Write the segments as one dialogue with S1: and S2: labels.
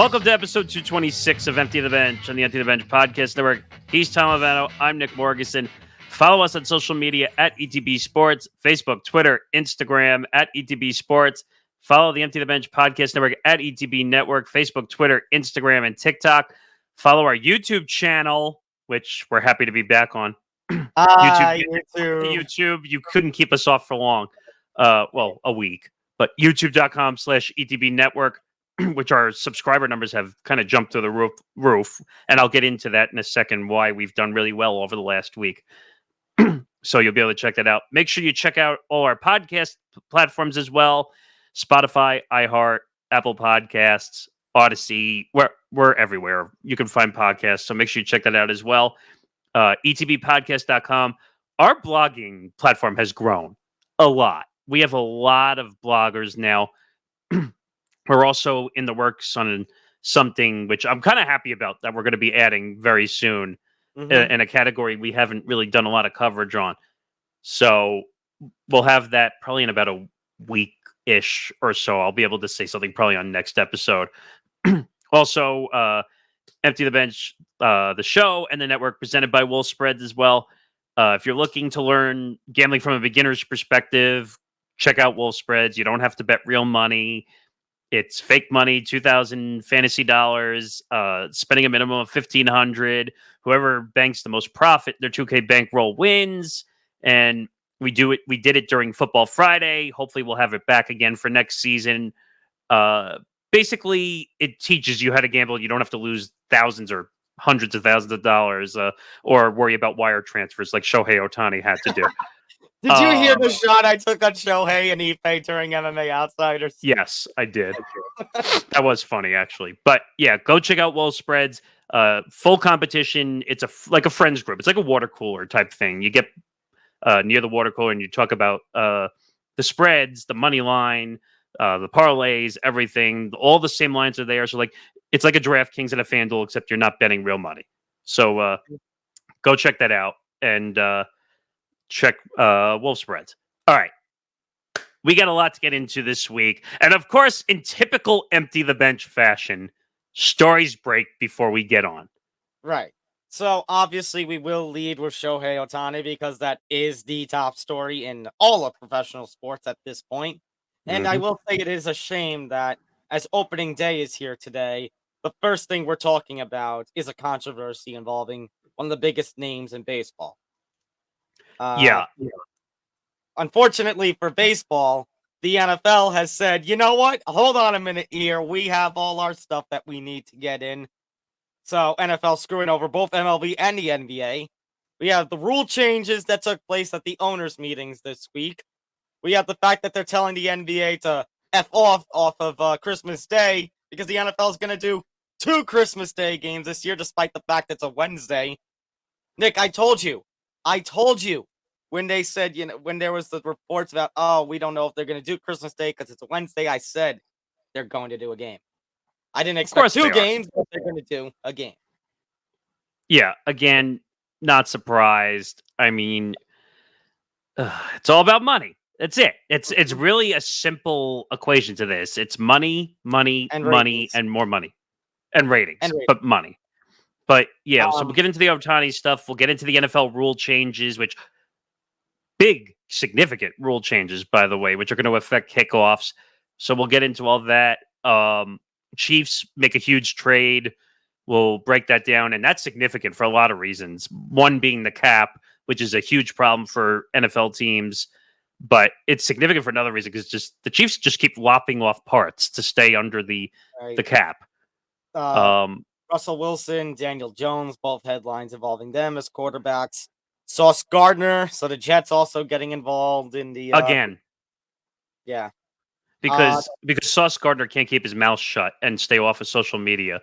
S1: Welcome to episode 226 of Empty the Bench on the Empty the Bench podcast network. He's Tom Albano. I'm Nick Morgasen. Follow us on social media at ETB Sports, Facebook, Twitter, Instagram at ETB Sports. Follow the Empty the Bench podcast network at ETB Network, Facebook, Twitter, Instagram, and TikTok. Follow our YouTube channel, which we're happy to be back on. YouTube. You couldn't keep us off for long. A week. But youtube.com/ETB Network, which our subscriber numbers have kind of jumped to the roof. And I'll get into that in a second, why we've done really well over the last week. So you'll be able to check that out. Make sure you check out all our podcast platforms as well. Spotify, iHeart, Apple Podcasts, Odyssey. We're everywhere. You can find podcasts. So make sure you check that out as well. etbpodcast.com. Our blogging platform has grown a lot. We have a lot of bloggers now. We're also in the works on something which I'm kind of happy about that we're going to be adding very soon in a category we haven't really done a lot of coverage on. So we'll have that probably in about a week-ish or so. I'll be able to say something probably on next episode. Also, Empty the Bench, the show and the network presented by WolfSpreads as well. If you're looking to learn gambling from a beginner's perspective, check out WolfSpreads. You don't have to bet real money. It's fake money, 2,000 fantasy dollars, spending a minimum of 1,500. Whoever banks the most profit, their 2K bankroll wins. And we did it during Football Friday. Hopefully we'll have it back again for next season. Basically, it teaches you how to gamble. You don't have to lose thousands or hundreds of thousands of dollars or worry about wire transfers like Shohei Ohtani had to do.
S2: Did you hear the shot I took on Shohei and Ipe during MMA Outsiders?
S1: Yes, I did. That was funny, actually. But yeah, go check out WolfSpreads. Full competition. It's like a friends group. It's like a water cooler type thing. You get near the water cooler and you talk about the spreads, the money line, the parlays, everything. All the same lines are there. So like it's like a DraftKings and a FanDuel, except you're not betting real money. So go check that out and check WolfSpreads. All right. We got a lot to get into this week. And of course, in typical Empty the Bench fashion, stories break before we get on.
S2: Right. So obviously we will lead with Shohei Ohtani because that is the top story in all of professional sports at this point. And I will say it is a shame that as opening day is here today, the first thing we're talking about is a controversy involving one of the biggest names in baseball. Unfortunately for baseball, the NFL has said, you know what? Hold on a minute here. We have all our stuff that we need to get in. So NFL screwing over both MLB and the NBA. We have the rule changes that took place at the owners' meetings this week. We have the fact that they're telling the NBA to F off of Christmas Day because the NFL is going to do 2 Christmas Day games this year, despite the fact it's a Wednesday. Nick, I told you when they said, when there was the reports about, oh, we don't know if they're going to do Christmas Day because it's a Wednesday, I said they're going to do a game. I didn't expect 2 games, but they're going to do a game.
S1: Yeah, again, not surprised. I mean, it's all about money. That's it. It's really a simple equation to this. It's money, and money, and more money. And ratings. But money. But yeah, so we'll get into the Ohtani stuff. We'll get into the NFL rule changes, which big, significant rule changes, by the way, which are going to affect kickoffs. So we'll get into all that. Chiefs make a huge trade. We'll break that down. And that's significant for a lot of reasons. One being the cap, which is a huge problem for NFL teams. But it's significant for another reason because just the Chiefs just keep lopping off parts to stay under the cap.
S2: Russell Wilson, Daniel Jones, both headlines involving them as quarterbacks. Sauce Gardner, so the Jets also getting involved in the
S1: again.
S2: Yeah.
S1: Because Sauce Gardner can't keep his mouth shut and stay off of social media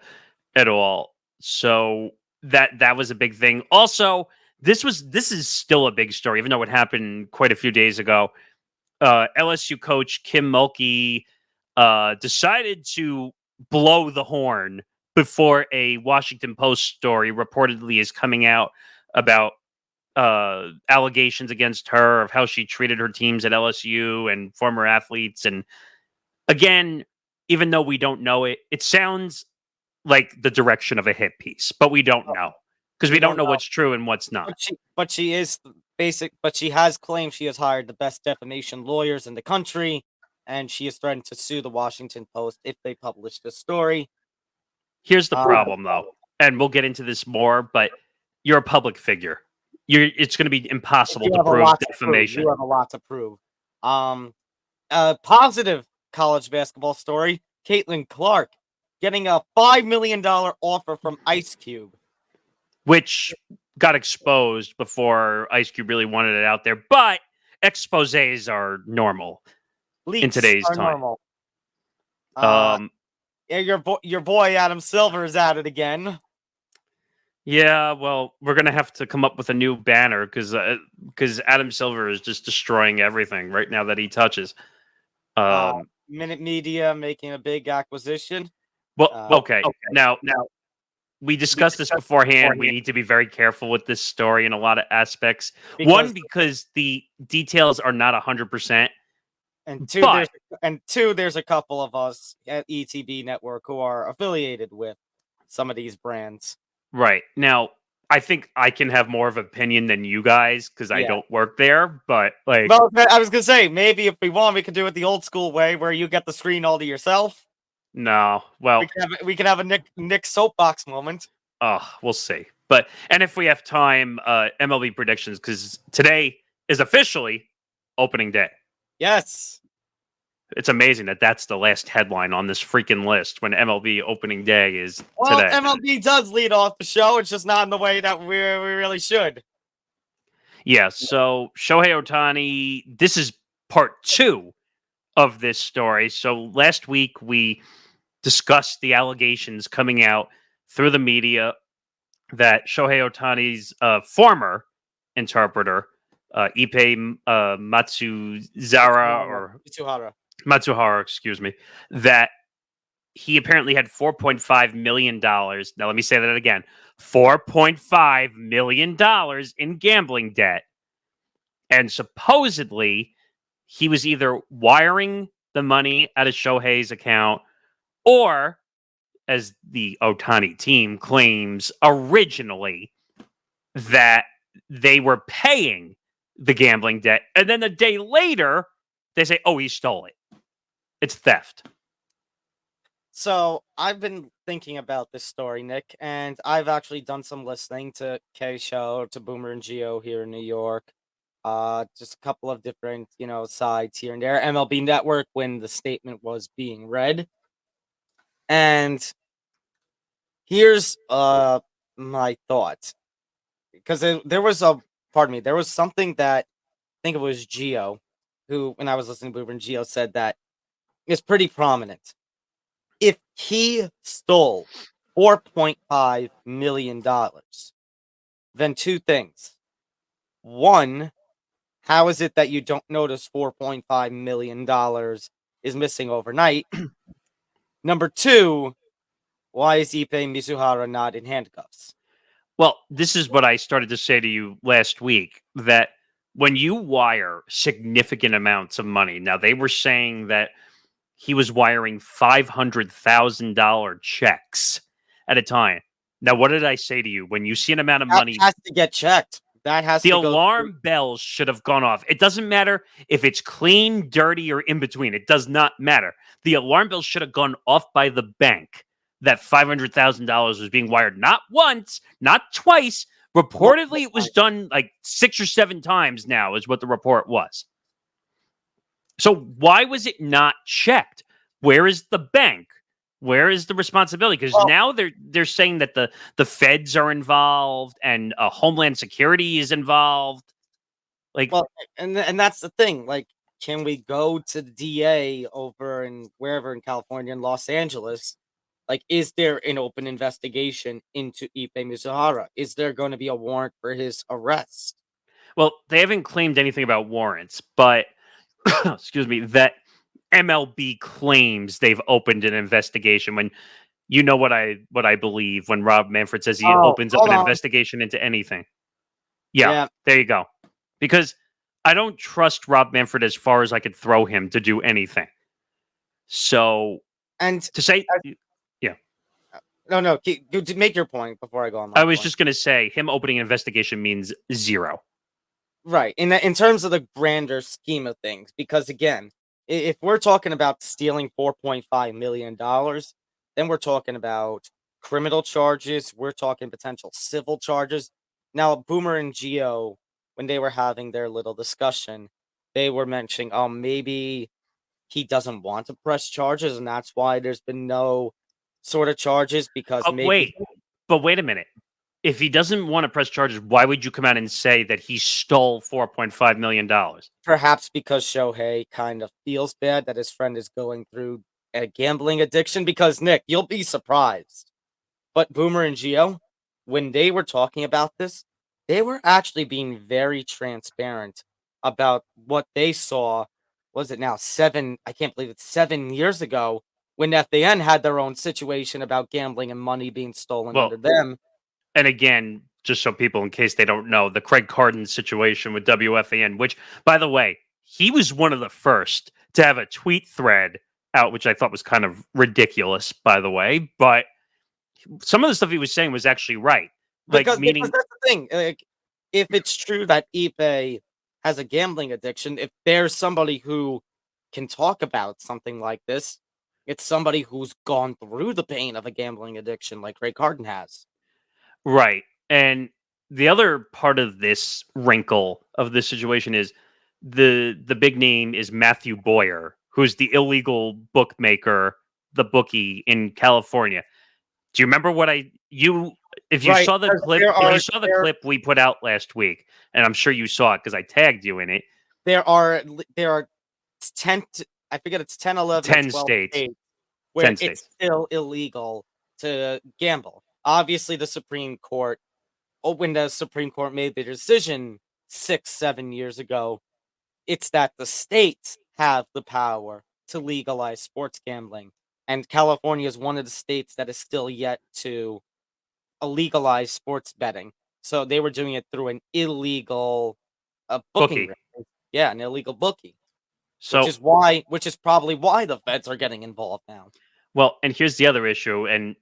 S1: at all. So that was a big thing. Also, this is still a big story, even though it happened quite a few days ago. LSU coach Kim Mulkey decided to blow the horn before a Washington Post story reportedly is coming out about allegations against her of how she treated her teams at LSU and former athletes. And again, even though we don't know it, it sounds like the direction of a hit piece, but we don't know because we don't know what's true and what's not.
S2: But she is basic. But she has claimed she has hired the best defamation lawyers in the country, and she is threatened to sue the Washington Post if they publish the story.
S1: Here's the problem, though, and we'll get into this more. But you're a public figure. It's going to be impossible to prove defamation.
S2: You have a lot to prove. A positive college basketball story: Caitlin Clark getting a $5 million offer from Ice Cube,
S1: which got exposed before Ice Cube really wanted it out there. But exposés are normal in today's time. Normal.
S2: Yeah, your boy Adam Silver is at it again.
S1: Yeah, well, we're gonna have to come up with a new banner because Adam Silver is just destroying everything right now that he touches.
S2: Minute Media making a big acquisition.
S1: Well, okay. Now we discussed this beforehand. We need to be very careful with this story in a lot of aspects. One, because the details are not 100%.
S2: And two, there's a couple of us at ETB Network who are affiliated with some of these brands.
S1: Right. Now, I think I can have more of an opinion than you guys because I don't work there. But
S2: well, I was gonna say maybe if we want, we could do it the old school way where you get the screen all to yourself.
S1: No, well,
S2: we can have a Nick soapbox moment.
S1: Oh, we'll see. And if we have time, MLB predictions because today is officially opening day.
S2: Yes.
S1: It's amazing that that's the last headline on this freaking list when MLB opening day is today.
S2: Well, MLB does lead off the show. It's just not in the way that we really should.
S1: Yeah, so Shohei Ohtani, this is part 2 of this story. So last week we discussed the allegations coming out through the media that Shohei Ohtani's former interpreter, Ippei Matsuhara, excuse me, that he apparently had $4.5 million. Now, let me say that again. $4.5 million in gambling debt. And supposedly, he was either wiring the money out of Shohei's account or, as the Ohtani team claims originally, that they were paying the gambling debt. And then a day later, they say, oh, he stole it. It's theft.
S2: So I've been thinking about this story, Nick, and I've actually done some listening to K Show, to Boomer and Geo here in New York. Just a couple of different, sides here and there. MLB Network when the statement was being read. And here's my thought. Because there was something that I think it was Geo who, when I was listening to Boomer and Geo, said that is pretty prominent. If he stole $4.5 million, then two things. One, how is it that you don't notice $4.5 million is missing overnight? Number two, why is Ippei Mizuhara not in handcuffs?
S1: Well, this is what I started to say to you last week, that when you wire significant amounts of money, now they were saying that he was wiring $500,000 checks at a time. Now, what did I say to you? When you see an amount of money,
S2: that has to get checked. The
S1: alarm bells should have gone off. It doesn't matter if it's clean, dirty, or in between. It does not matter. The alarm bells should have gone off by the bank that $500,000 was being wired. Not once, not twice. Reportedly, it was done like 6 or 7 times now is what the report was. So why was it not checked? Where is the bank? Where is the responsibility? Because now they're saying that the feds are involved and Homeland Security is involved.
S2: And that's the thing. Like, can we go to the DA over in wherever in California and Los Angeles? Like, is there an open investigation into Ippei Mizuhara? Is there going to be a warrant for his arrest?
S1: Well, they haven't claimed anything about warrants, but excuse me, that MLB claims they've opened an investigation. When you know what I believe when Rob Manfred says he opens up an investigation into anything. Yeah, there you go. Because I don't trust Rob Manfred as far as I could throw him to do anything. So,
S2: and
S1: to say,
S2: No. Make your point before I go on my
S1: I was
S2: point.
S1: just going to say him opening an investigation means zero.
S2: Right. In terms of the grander scheme of things, because again, if we're talking about stealing $4.5 million, then we're talking about criminal charges. We're talking potential civil charges. Now, Boomer and Geo, when they were having their little discussion, they were mentioning, oh, maybe he doesn't want to press charges, and that's why there's been no sort of charges because
S1: But
S2: maybe
S1: wait a minute. If he doesn't want to press charges, why would you come out and say that he stole $4.5 million?
S2: perhaps because Shohei kind of feels bad that his friend is going through a gambling addiction. Because, Nick, you'll be surprised. But Boomer and Geo, when they were talking about this, they were actually being very transparent about what they saw. Was it now I can't believe it's 7 years ago when FAN had their own situation about gambling and money being stolen
S1: Well,
S2: under them.
S1: and again, just so people, in case they don't know, the Craig Carden situation with WFAN, which, by the way, he was one of the first to have a tweet thread out, which I thought was kind of ridiculous, by the way. But some of the stuff he was saying was actually right. Like,
S2: Because
S1: meaning,
S2: that's the thing. Like, if it's true that Ipe has a gambling addiction, if there's somebody who can talk about something like this, it's somebody who's gone through the pain of a gambling addiction, like Ray Carden has.
S1: right. And the other part of this wrinkle of this situation is the big name is Matthew Boyer, who's the illegal bookmaker, the bookie in California. Do you remember what you if you
S2: Right.
S1: saw the
S2: Because
S1: clip if you saw the clip we put out last week, and I'm sure you saw it because I tagged you in it,
S2: there are 10, I forget it's 10, 11, or
S1: 10
S2: 12
S1: states.
S2: states where
S1: 10
S2: it's
S1: states.
S2: still illegal to gamble. Obviously, the Supreme Court, when the Supreme Court made the decision 6, 7 years ago, it's that the states have the power to legalize sports gambling. And California is one of the states that is still yet to legalize sports betting. So they were doing it through an illegal booking
S1: Bookie.
S2: ring. Yeah, an illegal bookie.
S1: So,
S2: Which is probably why the feds are getting involved now.
S1: well, and here's the other issue, and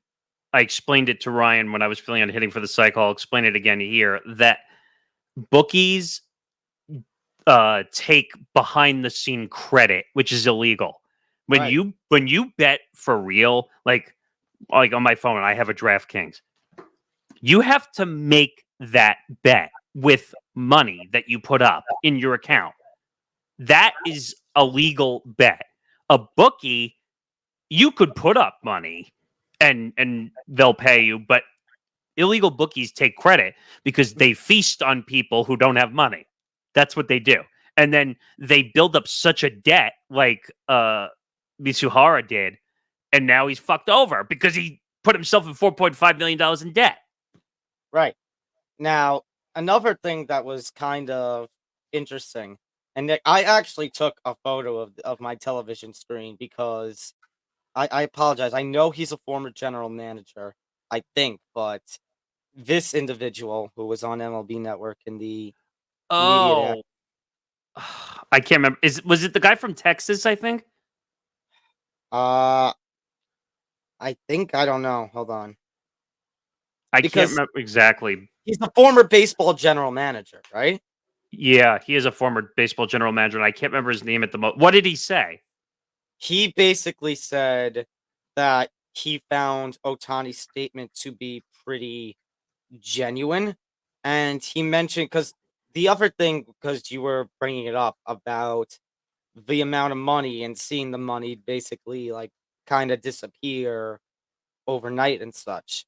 S1: I explained it to Ryan when I was filling out hitting for the cycle. I'll explain it again here that bookies take behind the scene credit, which is illegal.
S2: Right.
S1: When you bet for real, like on my phone, I have a DraftKings. You have to make that bet with money that you put up in your account. That is a legal bet. A bookie, you could put up money and they'll pay you, but illegal bookies take credit because they feast on people who don't have money. That's what they do. And then they build up such a debt like Mitsuhara did, and now he's fucked over because he put himself in $4.5 million in debt.
S2: Right. Now, another thing that was kind of interesting, and Nick, I actually took a photo of my television screen because I apologize. I know he's a former general manager, I think, but this individual who was on MLB Network in the immediate
S1: Oh, I can't remember. Was it the guy from Texas? I think.
S2: uh I think I don't know. Hold on.
S1: I can't
S2: Because
S1: remember exactly.
S2: he's a former baseball general manager, right?
S1: Yeah, he is a former baseball general manager, and I can't remember his name at the moment. What did he say?
S2: He basically said that he found Otani's statement to be pretty genuine. And he mentioned, because the other thing, because you were bringing it up about the amount of money and seeing the money basically like kind of disappear overnight and such.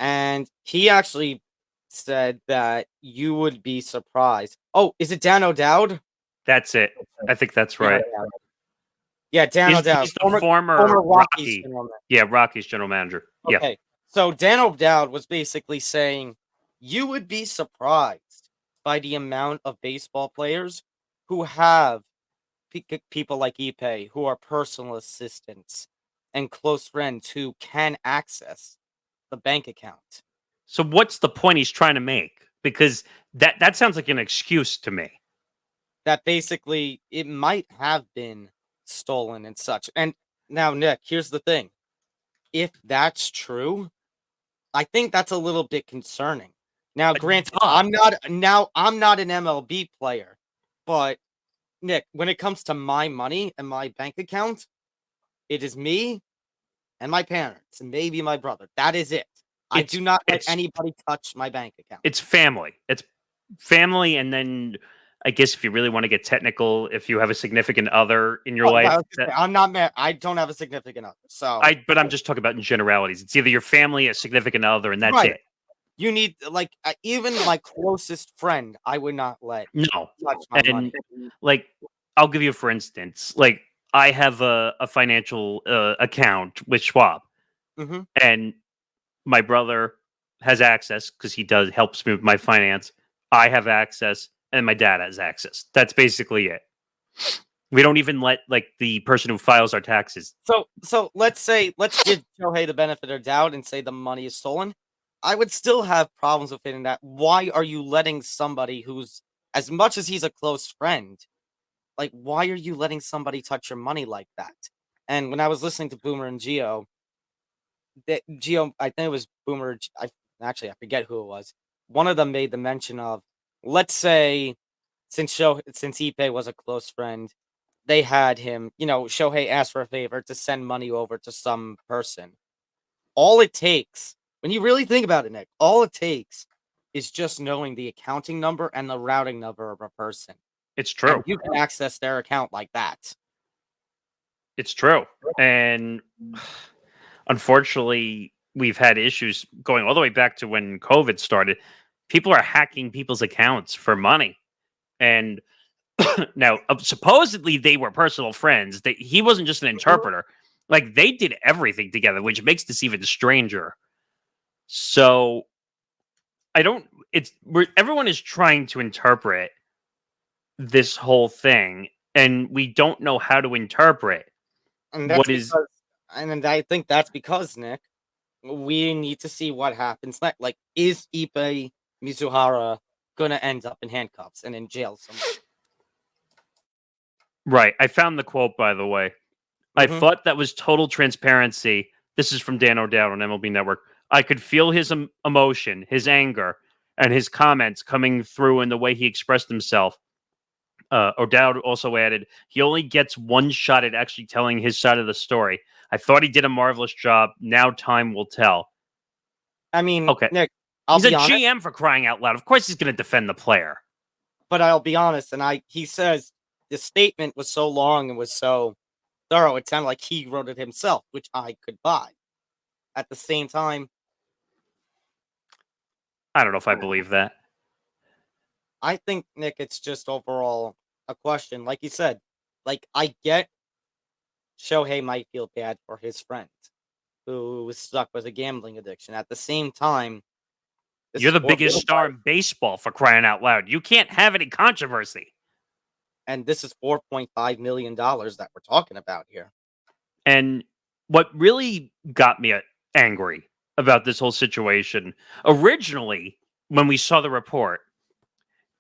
S2: And he actually said that you would be surprised. Oh, is it Dan O'Dowd?
S1: That's it. I think that's
S2: Dan
S1: right.
S2: O'Dowd. Yeah, Dan O'Dowd,
S1: He's the former
S2: former Rockies
S1: Rocky.
S2: general manager.
S1: Yeah, Rocky's general manager. Yeah.
S2: Okay, so Dan O'Dowd was basically saying you would be surprised by the amount of baseball players who have people like Ipe who are personal assistants and close friends who can access the bank account.
S1: So what's the point he's trying to make? Because that sounds like an excuse to me.
S2: That basically it might have been stolen and such. And now, Nick, here's the thing. If that's true, I think that's a little bit concerning. Now, granted,
S1: duh.
S2: I'm not an MLB player, but Nick, when it comes to my money and my bank account, it is me and my parents and maybe my brother. That is it. I do not let anybody touch my bank account.
S1: It's family. It's family, and then I guess if you really want to get technical, if you have a significant other in your life,
S2: I'm not married. I don't have a significant other. So
S1: but I'm just talking about in generalities. It's either your family, a significant other, and that's
S2: right.
S1: it.
S2: You need even my closest friend, I would not let
S1: No.
S2: touch my money.
S1: Like, I'll give you for instance. Like, I have a financial account with Schwab,
S2: Mhm.
S1: and my brother has access because he helps me with my finance. I have access, and my dad has access. That's basically it. We don't even let like the person who files our taxes.
S2: So let's give Shohei the benefit of doubt and say the money is stolen. I would still have problems with it in that. Why are you letting somebody who's, as much as he's a close friend, like, why are you letting somebody touch your money like that? And when I was listening to Boomer and Geo, I think it was Boomer. I forget who it was. One of them made the mention of, let's say, since Ipe was a close friend, they had him. Shohei asked for a favor to send money over to some person. All it takes, when you really think about it, Nick, all it takes is just knowing the accounting number and the routing number of a person.
S1: It's
S2: And
S1: true.
S2: you can access their account like that.
S1: It's true. And unfortunately, we've had issues going all the way back to when COVID started. People are hacking people's accounts for money. And now, supposedly, they were personal friends. He wasn't just an interpreter. Like, they did everything together, which makes this even stranger. So, everyone is trying to interpret this whole thing, and we don't know how to interpret
S2: And
S1: what is.
S2: and I think that's because, Nick, we need to see what happens next. Like, is Ipe Mizuhara gonna end up in handcuffs and in jail somewhere?
S1: Right. I found the quote, by the way. I
S2: Mhm.
S1: thought that was total transparency. This is from Dan O'Dowd on MLB Network. I could feel his emotion, his anger, and his comments coming through in the way he expressed himself. O'Dowd also added, he only gets one shot at actually telling his side of the story. I thought he did a marvelous job. Now time will tell.
S2: I mean,
S1: Okay.
S2: Nick,
S1: He's a GM for crying out loud. Of course he's going to defend the player.
S2: But I'll be honest, he says the statement was so long and was so thorough, it sounded like he wrote it himself, which I could buy. At the same time,
S1: I don't know if I believe that.
S2: I think, Nick, it's just overall a question. Like you said, like, I get Shohei might feel bad for his friend who was stuck with a gambling addiction. At the same time,
S1: You're the biggest star in baseball, for crying out loud. You can't have any controversy.
S2: And this is $4.5 million that we're talking about here.
S1: And what really got me angry about this whole situation, originally, when we saw the report,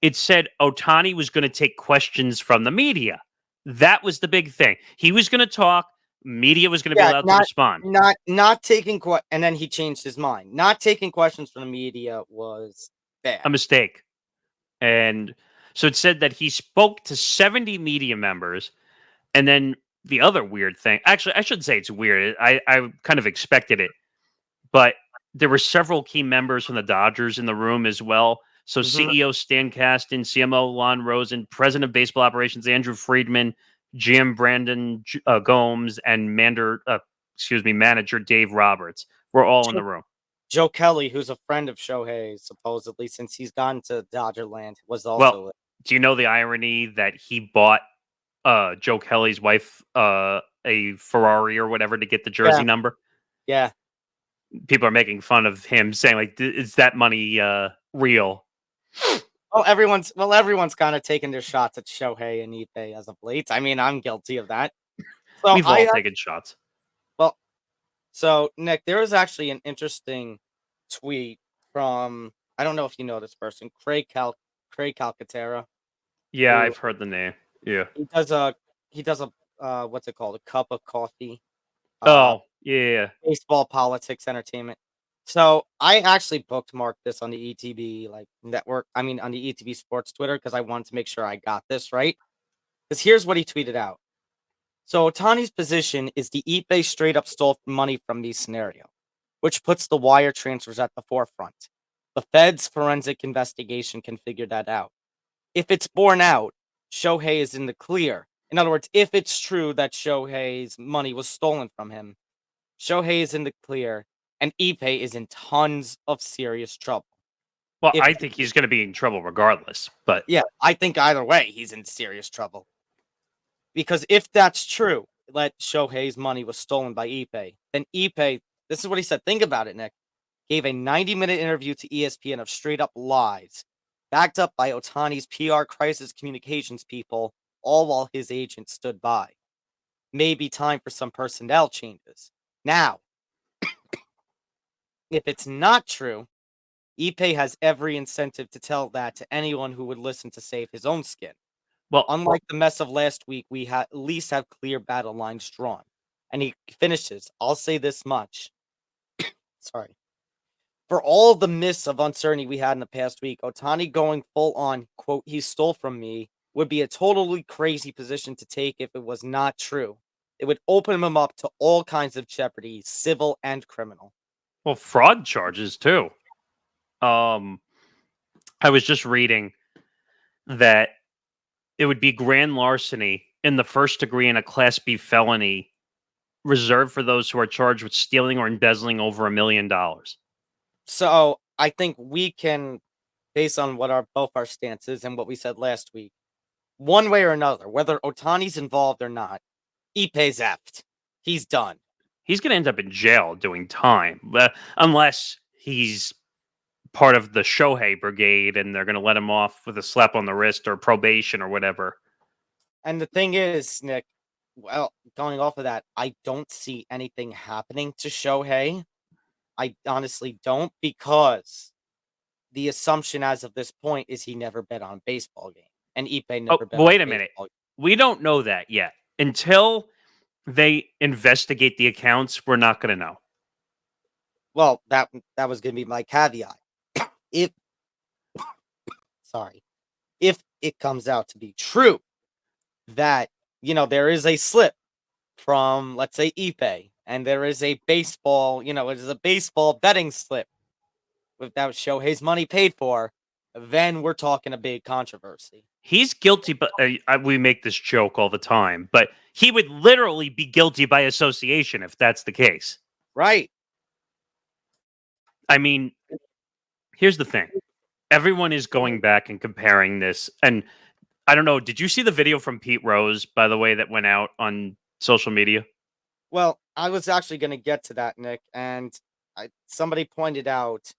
S1: it said Ohtani was going to take questions from the media. That was the big thing. He was going to talk. Media was going to be allowed to respond.
S2: Not taking and then he changed his mind. Not taking questions from the media was bad.
S1: A mistake. And so it said that he spoke to 70 media members. And then the other weird thing, actually, I shouldn't say it's weird. I kind of expected it. But there were several key members from the Dodgers in the room as well. So CEO Stan Kasten, CMO Lon Rosen, President of Baseball Operations Andrew Friedman, GM Brandon Gomes, and manager Dave Roberts were all in the room.
S2: Joe Kelly, who's a friend of Shohei, supposedly, since he's gone to Dodgerland, was also.
S1: Well, do you know the irony that he bought Joe Kelly's wife a Ferrari or whatever to get the jersey number?
S2: Yeah.
S1: People are making fun of him, saying, like, is that money real?
S2: Well, everyone's kind of taking their shots at Shohei and Ipe as of late. I mean, I'm guilty of that. So
S1: We've all taken shots.
S2: Well, so Nick, there was actually an interesting tweet from, I don't know if you know this person, Craig Calcaterra.
S1: Yeah, I've heard the name. Yeah.
S2: He does a what's it called? A cup of coffee.
S1: Oh, yeah.
S2: Baseball, politics, entertainment. So I actually bookmarked this on the ETB network. I mean, on the ETB Sports Twitter because I wanted to make sure I got this right. Because here's what he tweeted out. So Otani's position is the Ipe straight up stole money from me scenario, which puts the wire transfers at the forefront. The Fed's forensic investigation can figure that out. If it's borne out, Shohei is in the clear. In other words, if it's true that Shohei's money was stolen from him, Shohei is in the clear, and Ipe is in tons of serious trouble.
S1: Well,
S2: If
S1: I think he's going to be in trouble regardless. But
S2: yeah, I think either way he's in serious trouble. Because if that's true, that Shohei's money was stolen by Ipe, then Ipe, this is what he said. Think about it, Nick. Gave a 90-minute interview to ESPN of straight up lies, backed up by Otani's PR crisis communications people, all while his agent stood by. Maybe time for some personnel changes. Now, if it's not true, Ipe has every incentive to tell that to anyone who would listen to save his own skin.
S1: well,
S2: Unlike the mess of last week, we at least have clear battle lines drawn. And he finishes, I'll say this much. Sorry. For all the mists of uncertainty we had in the past week, Ohtani going full on, quote, he stole from me, would be a totally crazy position to take if it was not true. It would open him up to all kinds of jeopardy, civil and criminal.
S1: well, fraud charges too. I was just reading that it would be grand larceny in the first degree in a Class B felony reserved for those who are charged with stealing or embezzling over $1 million.
S2: So I think we can, based on what both our stances and what we said last week, one way or another, whether Ohtani's involved or not, Ipe's effed. He's done.
S1: He's going to end up in jail doing time, unless he's part of the Shohei brigade and they're going to let him off with a slap on the wrist or probation or whatever.
S2: And the thing is, Nick, well, going off of that, I don't see anything happening to Shohei. I honestly don't, because the assumption as of this point is he never bet on a baseball game. And Ipe never bet on
S1: Wait
S2: a
S1: a minute.
S2: baseball game.
S1: We don't know that yet. Until they investigate the accounts, we're not going to know.
S2: Well, that was going to be my caveat. If it comes out to be true that, there is a slip from, let's say, Ipe, and there is a baseball, it is a baseball betting slip without Shohei's money paid for, then we're talking a big controversy.
S1: He's guilty, but we make this joke all the time, but he would literally be guilty by association if that's the case.
S2: Right.
S1: I mean, here's the thing. Everyone is going back and comparing this. And I don't know, did you see the video from Pete Rose, by the way, that went out on social media?
S2: Well, I was actually going to get to that, Nick, and somebody pointed out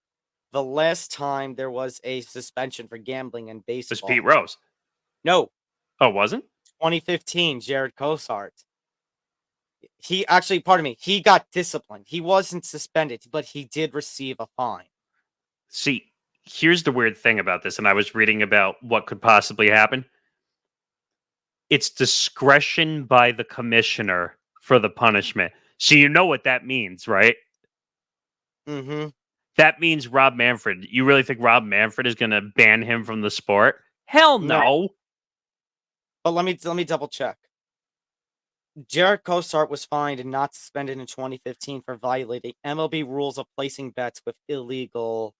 S2: the last time there was a suspension for gambling in
S1: It
S2: baseball.
S1: was Pete Rose.
S2: No.
S1: Oh, wasn't?
S2: 2015, Jared Cosart. He actually, pardon me, he got disciplined. He wasn't suspended, but he did receive a fine.
S1: See, here's the weird thing about this, and I was reading about what could possibly happen. It's discretion by the commissioner for the punishment. So you know what that means, right?
S2: Mm-hmm.
S1: That means Rob Manfred. You really think Rob Manfred is going to ban him from the sport? Hell no.
S2: But let me double check. Jared Cosart was fined and not suspended in 2015 for violating MLB rules of placing bets with illegal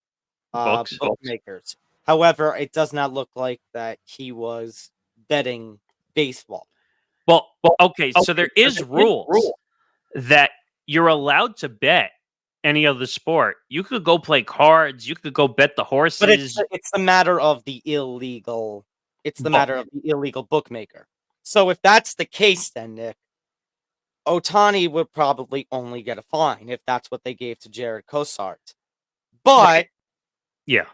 S2: bookmakers. However, it does not look like that he was betting baseball.
S1: Well, okay, so there is rules that you're allowed to bet any other sport. You could go play cards. You could go bet the horses.
S2: But it's the matter of the illegal. It's the matter of the illegal bookmaker. So if that's the case, then Nick, Ohtani would probably only get a fine if that's what they gave to Jared Cosart. But
S1: yeah,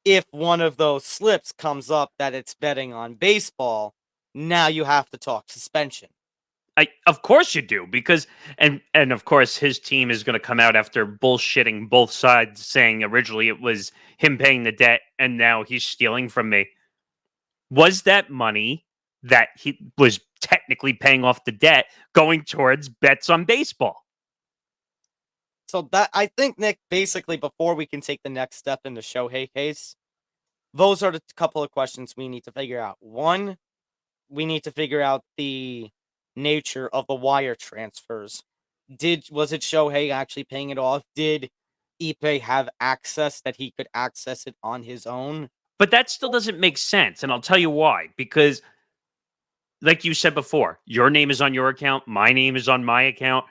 S2: if one of those slips comes up that it's betting on baseball, now you have to talk suspension.
S1: Of course you do, because and of course his team is going to come out after bullshitting both sides, saying originally it was him paying the debt and now he's stealing from me. Was that money that he was technically paying off the debt going towards bets on baseball?
S2: So that I think, Nick, basically before we can take the next step in the Shohei case, those are the couple of questions we need to figure out. One, we need to figure out the nature of the wire transfers. Was it Shohei actually paying it off? Did Ipe have access that he could access it on his own?
S1: But that still doesn't make sense, and I'll tell you why. Because, like you said before, your name is on your account, my name is on my account.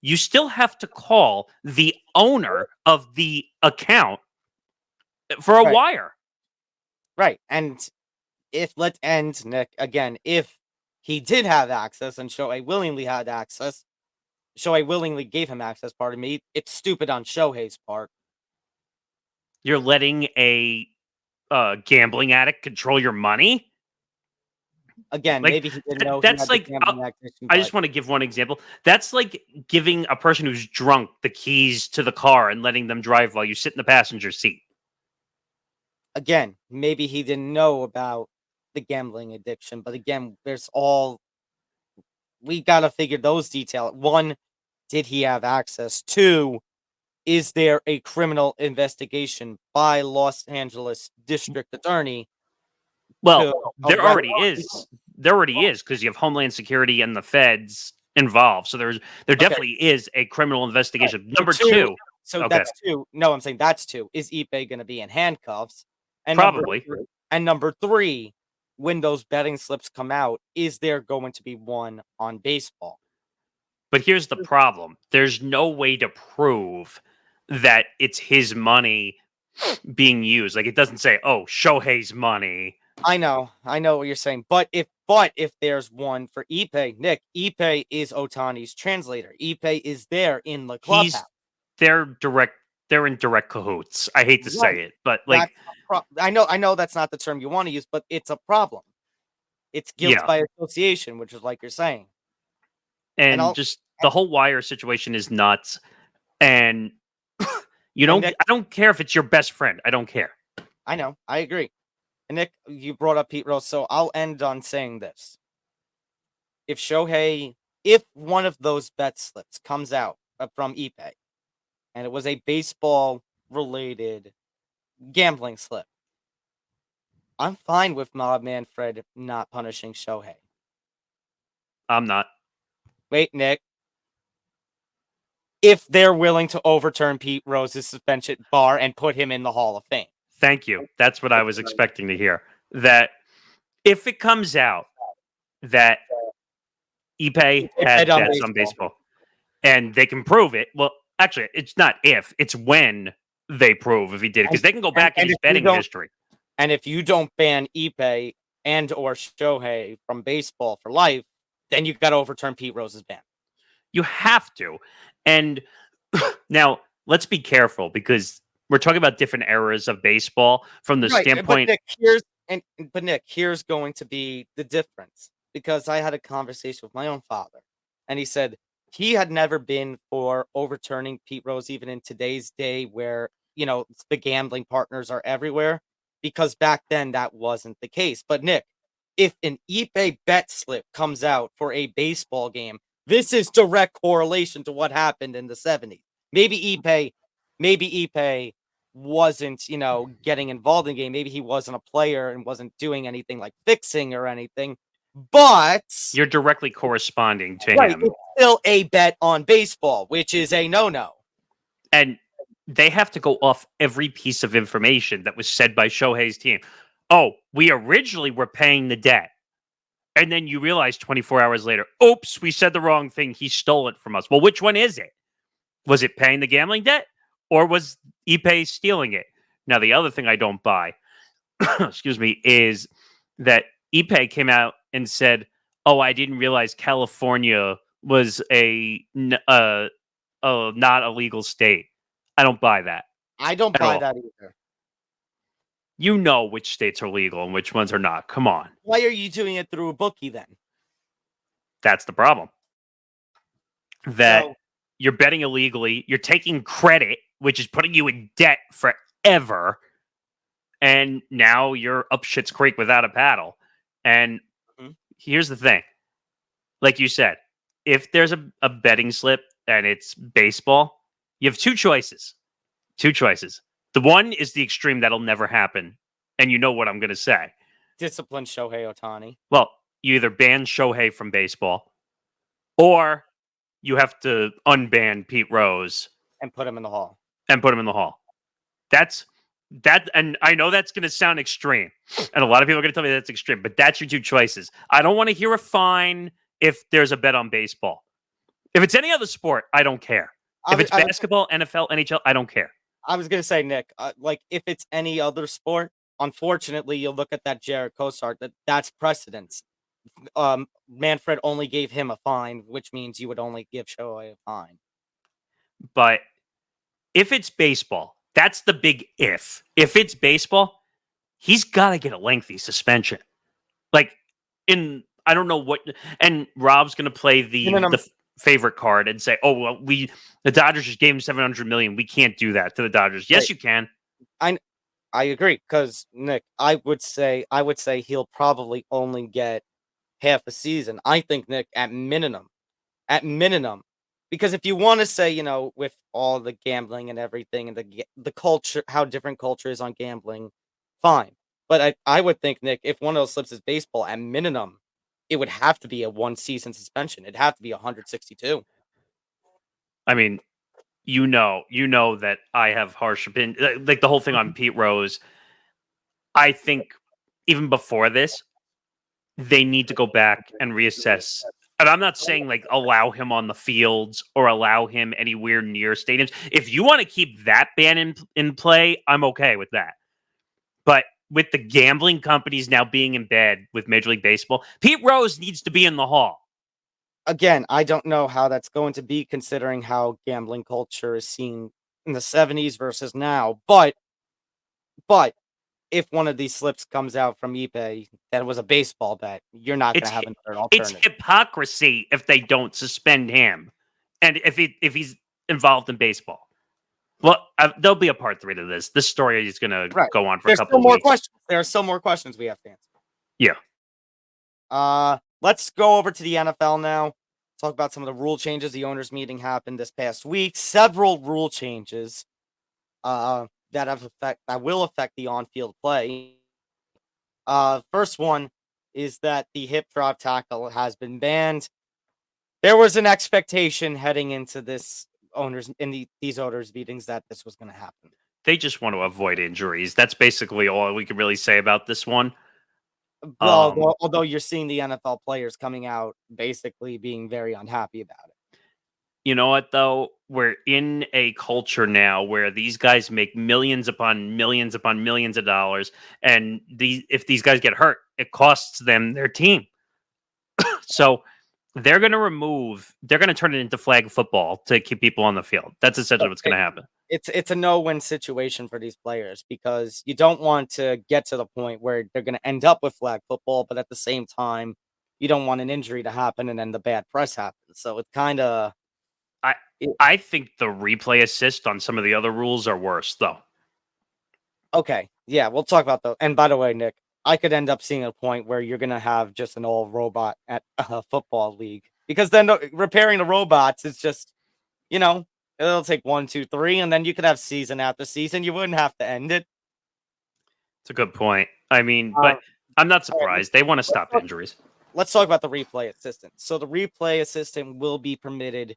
S1: You still have to call the owner of the account for a
S2: Right.
S1: wire.
S2: Right. And let's end, Nick, again, if he did have access and Shohei willingly had access, Shohei willingly gave him access, pardon me, it's stupid on Shohei's part.
S1: You're letting a gambling addict control your money?
S2: Again,
S1: Like,
S2: maybe he didn't know he
S1: that's
S2: had the
S1: like,
S2: gambling addiction.
S1: I just want to give one example. That's like giving a person who's drunk the keys to the car and letting them drive while you sit in the passenger seat.
S2: Again, maybe he didn't know about the gambling addiction, but again, we got to figure those details. One, did he have access? Two, is there a criminal investigation by Los Angeles District Attorney?
S1: Well, there already is. There already is, because you have Homeland Security and the feds involved. So there definitely is a criminal investigation.
S2: Right.
S1: Number two.
S2: So
S1: Okay.
S2: that's two. No, I'm saying that's two. Is Ipe going to be in handcuffs? And
S1: Probably.
S2: number three, when those betting slips come out, is there going to be one on baseball?
S1: But here's the problem. There's no way to prove that it's his money being used. Like, it doesn't say, oh, Shohei's money.
S2: I know what you're saying. But if there's one for Ipe, Nick, Ipe is Ohtani's translator. Ipe is there in the clubhouse.
S1: They're in direct cahoots. I hate to say it, but like,
S2: I know that's not the term you want to use, but it's a problem. It's guilt by association, which is like you're saying.
S1: And just the whole wire situation is nuts. And I don't care if it's your best friend. I don't care.
S2: I know. I agree. And Nick, you brought up Pete Rose, so I'll end on saying this. If one of those bet slips comes out from Ipe, and it was a baseball-related gambling slip, I'm fine with Mob Man Fred not punishing Shohei.
S1: I'm not.
S2: Wait, Nick. If they're willing to overturn Pete Rose's suspension bar and put him in the Hall of Fame.
S1: Thank you. That's what I was expecting to hear. That if it comes out that Ipe had bets on baseball and they can prove it, well, actually, it's not if, it's when they prove if he did it, because they can go back in his betting history.
S2: And if you don't ban Ipe and or Shohei from baseball for life, then you've got to overturn Pete Rose's ban.
S1: You have to. And now, let's be careful, because we're talking about different eras of baseball from the standpoint.
S2: But Nick, here's going to be the difference, because I had a conversation with my own father, and he said he had never been for overturning Pete Rose, even in today's day where, the gambling partners are everywhere, because back then that wasn't the case. But Nick, if an Ipe bet slip comes out for a baseball game, this is direct correlation to what happened in the 70s. Maybe Ipe wasn't, getting involved in the game. Maybe he wasn't a player and wasn't doing anything like fixing or anything. But
S1: you're directly corresponding to him.
S2: It's still a bet on baseball, which is a no-no.
S1: And they have to go off every piece of information that was said by Shohei's team. Oh, we originally were paying the debt. And then you realize 24 hours later, oops, we said the wrong thing. He stole it from us. Well, which one is it? Was it paying the gambling debt, or was Ipe stealing it? Now, the other thing I don't buy, excuse me, is that Ipe came out and said, oh, I didn't realize California was not a legal state. I don't buy that.
S2: I don't buy that either.
S1: You know which states are legal and which ones are not. Come on.
S2: Why are you doing it through a bookie then?
S1: That's the problem. That you're betting illegally. You're taking credit, which is putting you in debt forever. And now you're up shit's creek without a paddle. And here's the thing. Like you said, if there's a betting slip and it's baseball, You have two choices. Two choices. The one is the extreme that'll never happen. And you know what I'm going to say.
S2: Discipline Shohei Ohtani.
S1: Well, you either ban Shohei from baseball or you have to unban Pete Rose
S2: And put him in the hall.
S1: That's that. And I know that's going to sound extreme. And a lot of people are going to tell me that's extreme. But that's your two choices. I don't want to hear a fine if there's a bet on baseball. If it's any other sport, I don't care. If it's basketball, NFL, NHL, I don't care.
S2: I was going to say, Nick, like if it's any other sport, unfortunately, you'll look at that Jared Kosar, that's precedence. Manfred only gave him a fine, which means you would only give Shohei a fine.
S1: But if it's baseball, that's the big if. If it's baseball, he's got to get a lengthy suspension. Like, I don't know what, and Rob's going to play the favorite card and say, "Oh well, the Dodgers just gave him $700 million. We can't do that to the Dodgers." Yes, you can.
S2: I agree, because Nick, I would say he'll probably only get half a season. I think, Nick, at minimum, because if you want to say, with all the gambling and everything and the culture, how different culture is on gambling, fine. But I would think, Nick, if one of those slips is baseball, at minimum, it would have to be a 1-season suspension. It'd have to be 162.
S1: I mean, you know that I have harsh opinion. Like the whole thing on Pete Rose. I think even before this, they need to go back and reassess. And I'm not saying like allow him on the fields or allow him anywhere near stadiums. If you want to keep that ban in play, I'm okay with that. But with the gambling companies now being in bed with Major League Baseball, Pete Rose needs to be in the hall.
S2: Again, I don't know how that's going to be considering how gambling culture is seen in the 70s versus now. But if one of these slips comes out from eBay that was a baseball bet, you're not going to have another alternative.
S1: It's hypocrisy if they don't suspend him, and if he's involved in baseball. Well, there'll be a part 3 to this. This story is going to go on for a couple of weeks.
S2: Questions. There are still more questions we have to answer.
S1: Yeah.
S2: Let's go over to the NFL now. Talk about some of the rule changes. The owners' meeting happened this past week. Several rule changes that will affect the on-field play. First one is that the hip drop tackle has been banned. There was an expectation heading into this these owners' meetings that this was going to happen.
S1: They just want to avoid injuries. That's basically all we can really say about this one.
S2: Well, although you're seeing the NFL players coming out basically being very unhappy about it.
S1: You know what, though? We're in a culture now where these guys make millions upon millions of dollars. And if these guys get hurt, it costs them their team. So they're going to turn it into flag football to keep people on the field. That's essentially what's going to happen.
S2: It's a no-win situation for these players because you don't want to get to the point where they're going to end up with flag football, but at the same time, you don't want an injury to happen and then the bad press happens. So it's kind of...
S1: I think the replay assist on some of the other rules are worse, though.
S2: Okay, yeah, we'll talk about those. And by the way, Nick, I could end up seeing a point where you're going to have just an old robot at a football league. Because then repairing the robots is just, it'll take 1, 2, 3, and then you could have season after season. You wouldn't have to end it.
S1: It's a good point. I mean, but I'm not surprised. They want to stop injuries.
S2: Let's talk about the replay assistant. So the replay assistant will be permitted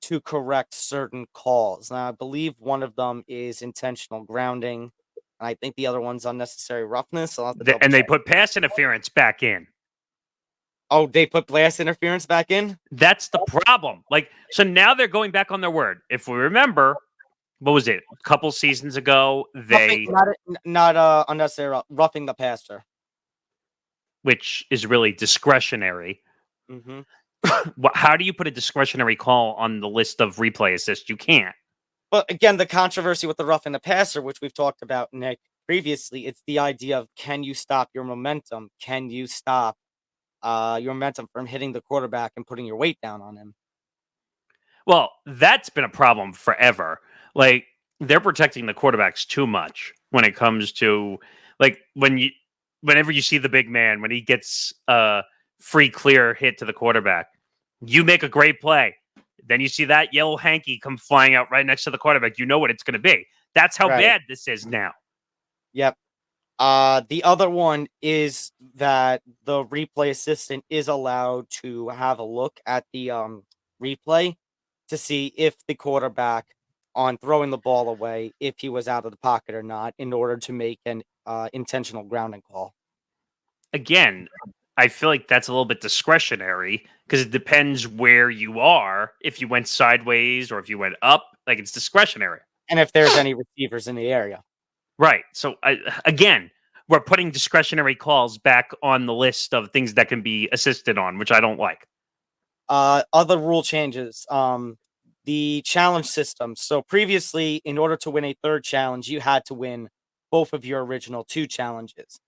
S2: to correct certain calls. Now, I believe one of them is intentional grounding. And I think the other one's unnecessary roughness.
S1: And they put pass interference back in.
S2: Oh, they put pass interference back in?
S1: That's the problem. So now they're going back on their word. If we remember, what was it? A couple seasons ago,
S2: not unnecessary roughing the passer,
S1: which is really discretionary.
S2: Mm-hmm.
S1: How do you put a discretionary call on the list of replay assist? You can't.
S2: But again, the controversy with the roughing the passer, which we've talked about, Nick, previously, it's the idea of can you stop your momentum? Can you stop your momentum from hitting the quarterback and putting your weight down on him?
S1: Well, that's been a problem forever. They're protecting the quarterbacks too much when it comes to whenever you see the big man, when he gets a free clear hit to the quarterback, you make a great play. Then you see that yellow hanky come flying out right next to the quarterback. You know what it's going to be. That's how bad this is now.
S2: Yep. The other one is that the replay assistant is allowed to have a look at the replay to see if the quarterback on throwing the ball away, if he was out of the pocket or not, in order to make an intentional grounding call.
S1: Again, I feel like that's a little bit discretionary because it depends where you are. If you went sideways or if you went up, like it's discretionary.
S2: And if there's any receivers in the area.
S1: Right. So, again, we're putting discretionary calls back on the list of things that can be assisted on, which I don't like.
S2: Other rule changes. The challenge system. So previously, in order to win a third challenge, you had to win both of your original 2 challenges.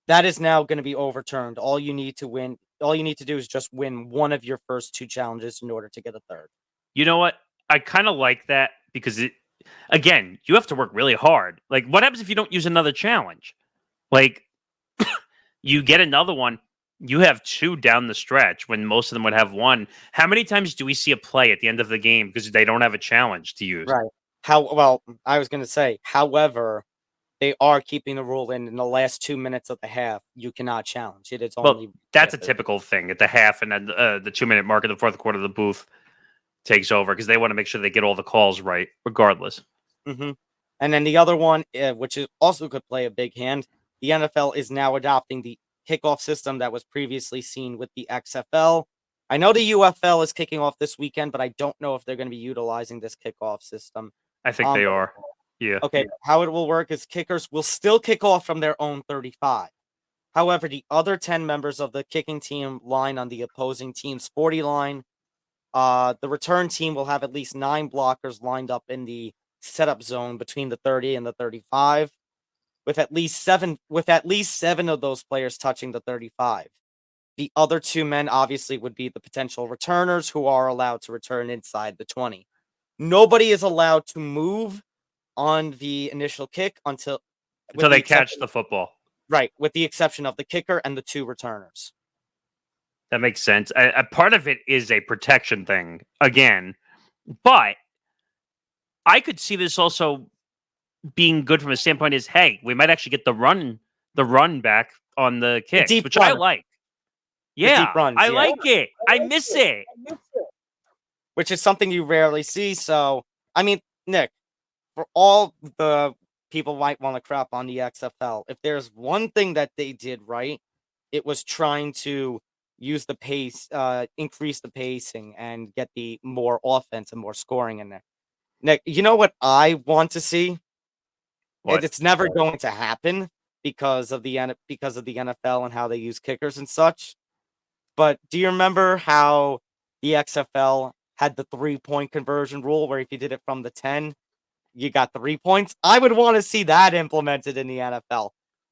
S2: That is now going to be overturned. All you need to do is just win one of your first 2 challenges in order to get a third.
S1: You know what? I kind of like that because again, you have to work really hard. Like, what happens if you don't use another challenge? Like, you get another one, you have 2 down the stretch when most of them would have 1. How many times do we see a play at the end of the game because they don't have a challenge to use?
S2: Right. I was going to say, however, they are keeping the rule in the last 2 minutes of the half. You cannot challenge it. It's only
S1: that's a typical thing at the half, and then the 2-minute mark of the fourth quarter, the booth takes over because they want to make sure they get all the calls right, regardless.
S2: Mm-hmm. And then the other one, which is also could play a big hand, the NFL is now adopting the kickoff system that was previously seen with the XFL. I know the UFL is kicking off this weekend, but I don't know if they're going to be utilizing this kickoff system.
S1: I think they are. Yeah.
S2: Okay. How it will work is kickers will still kick off from their own 35. However, the other 10 members of the kicking team line on the opposing team's 40 line. The return team will have at least 9 blockers lined up in the setup zone between the 30 and the 35, with at least 7 of those players touching the 35. The other 2 men obviously would be the potential returners who are allowed to return inside the 20. Nobody is allowed to move on the initial kick until
S1: they catch the football.
S2: Right, with the exception of the kicker and the 2 returners.
S1: That makes sense. A part of it is a protection thing, again. But I could see this also being good from a standpoint is, hey, we might actually get the run back on the kicks, which I like. Yeah, I like it. I miss it.
S2: Which is something you rarely see. So, I mean, Nick, for all the people might want to crap on the XFL, if there's one thing that they did right, it was trying to use the pace, increase the pacing, and get the more offense and more scoring in there. Nick, you know what I want to see? It's never going to happen because of the NFL and how they use kickers and such. But do you remember how the XFL had the 3-point conversion rule where if you did it from the 10, you got 3 points? I would want to see that implemented in the NFL.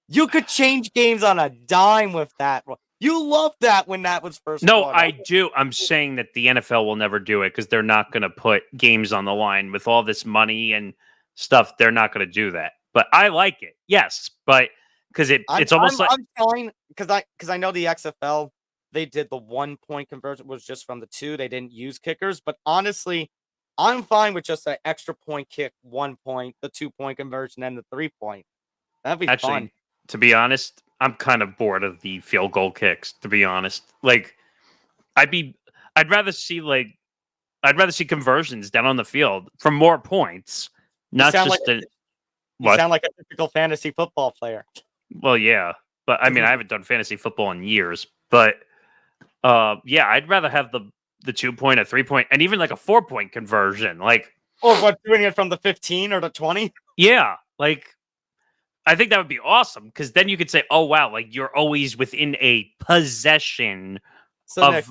S2: You could change games on a dime with that. You loved that when that was first.
S1: No, I do. I'm saying that the NFL will never do it because they're not going to put games on the line with all this money and stuff. They're not going to do that. But I like it. Yes, but because it's almost like
S2: I'm fine because I know the XFL, they did the 1-point conversion was just from the 2. They didn't use kickers, but honestly, I'm fine with just an extra point kick, 1 point, the 2-point conversion, and the 3-point. That'd be fun.
S1: To be honest, I'm kind of bored of the field goal kicks, to be honest. Like, I'd rather see conversions down on the field for more points, not just
S2: You sound like a typical fantasy football player.
S1: Well, yeah, but I mean, I haven't done fantasy football in years, but yeah, I'd rather have the 2-point, a 3-point, and even like a 4-point conversion. Like,
S2: doing it from the 15 or the 20?
S1: Yeah, like, I think that would be awesome because then you could say, "Oh wow, like you're always within a possession of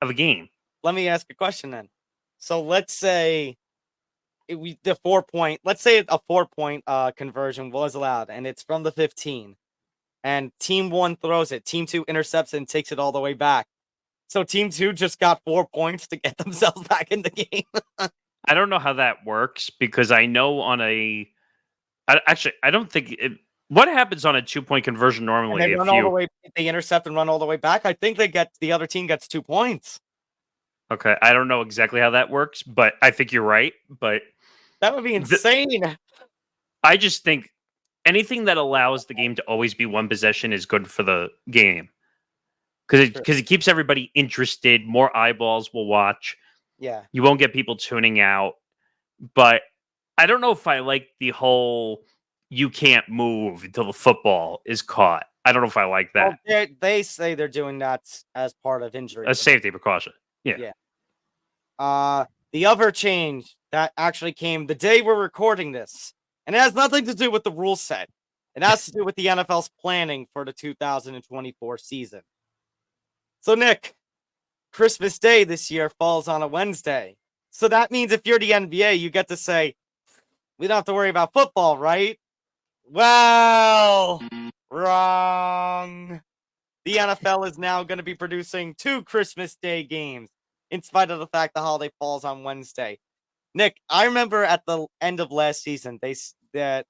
S1: a game."
S2: Let me ask a question then. So let's say the 4-point. Let's say a 4-point conversion was allowed, and it's from the 15, and Team 1 throws it, Team 2 intercepts it and takes it all the way back. So Team 2 just got 4 points to get themselves back in the game.
S1: I don't know how that works because I know on I don't think what happens on a 2-point conversion normally.
S2: And they run all the way, they intercept and run all the way back. I think the other team gets 2 points.
S1: Okay, I don't know exactly how that works, but I think you're right. But
S2: That would be insane.
S1: I just think anything that allows the game to always be one possession is good for the game because it keeps everybody interested. More eyeballs will watch.
S2: Yeah.
S1: You won't get people tuning out. But I don't know if I like the whole you can't move until the football is caught. I don't know if I like that.
S2: Well, they say they're doing that as part of injury.
S1: A safety precaution. Yeah.
S2: The other change that actually came the day we're recording this, and it has nothing to do with the rule set. It has to do with the NFL's planning for the 2024 season. So, Nick, Christmas Day this year falls on a Wednesday. So that means if you're the NBA, you get to say, we don't have to worry about football, right? Well, wrong. The NFL is now going to be producing 2 Christmas Day games, in spite of the fact the holiday falls on Wednesday. Nick, I remember at the end of last season, they said,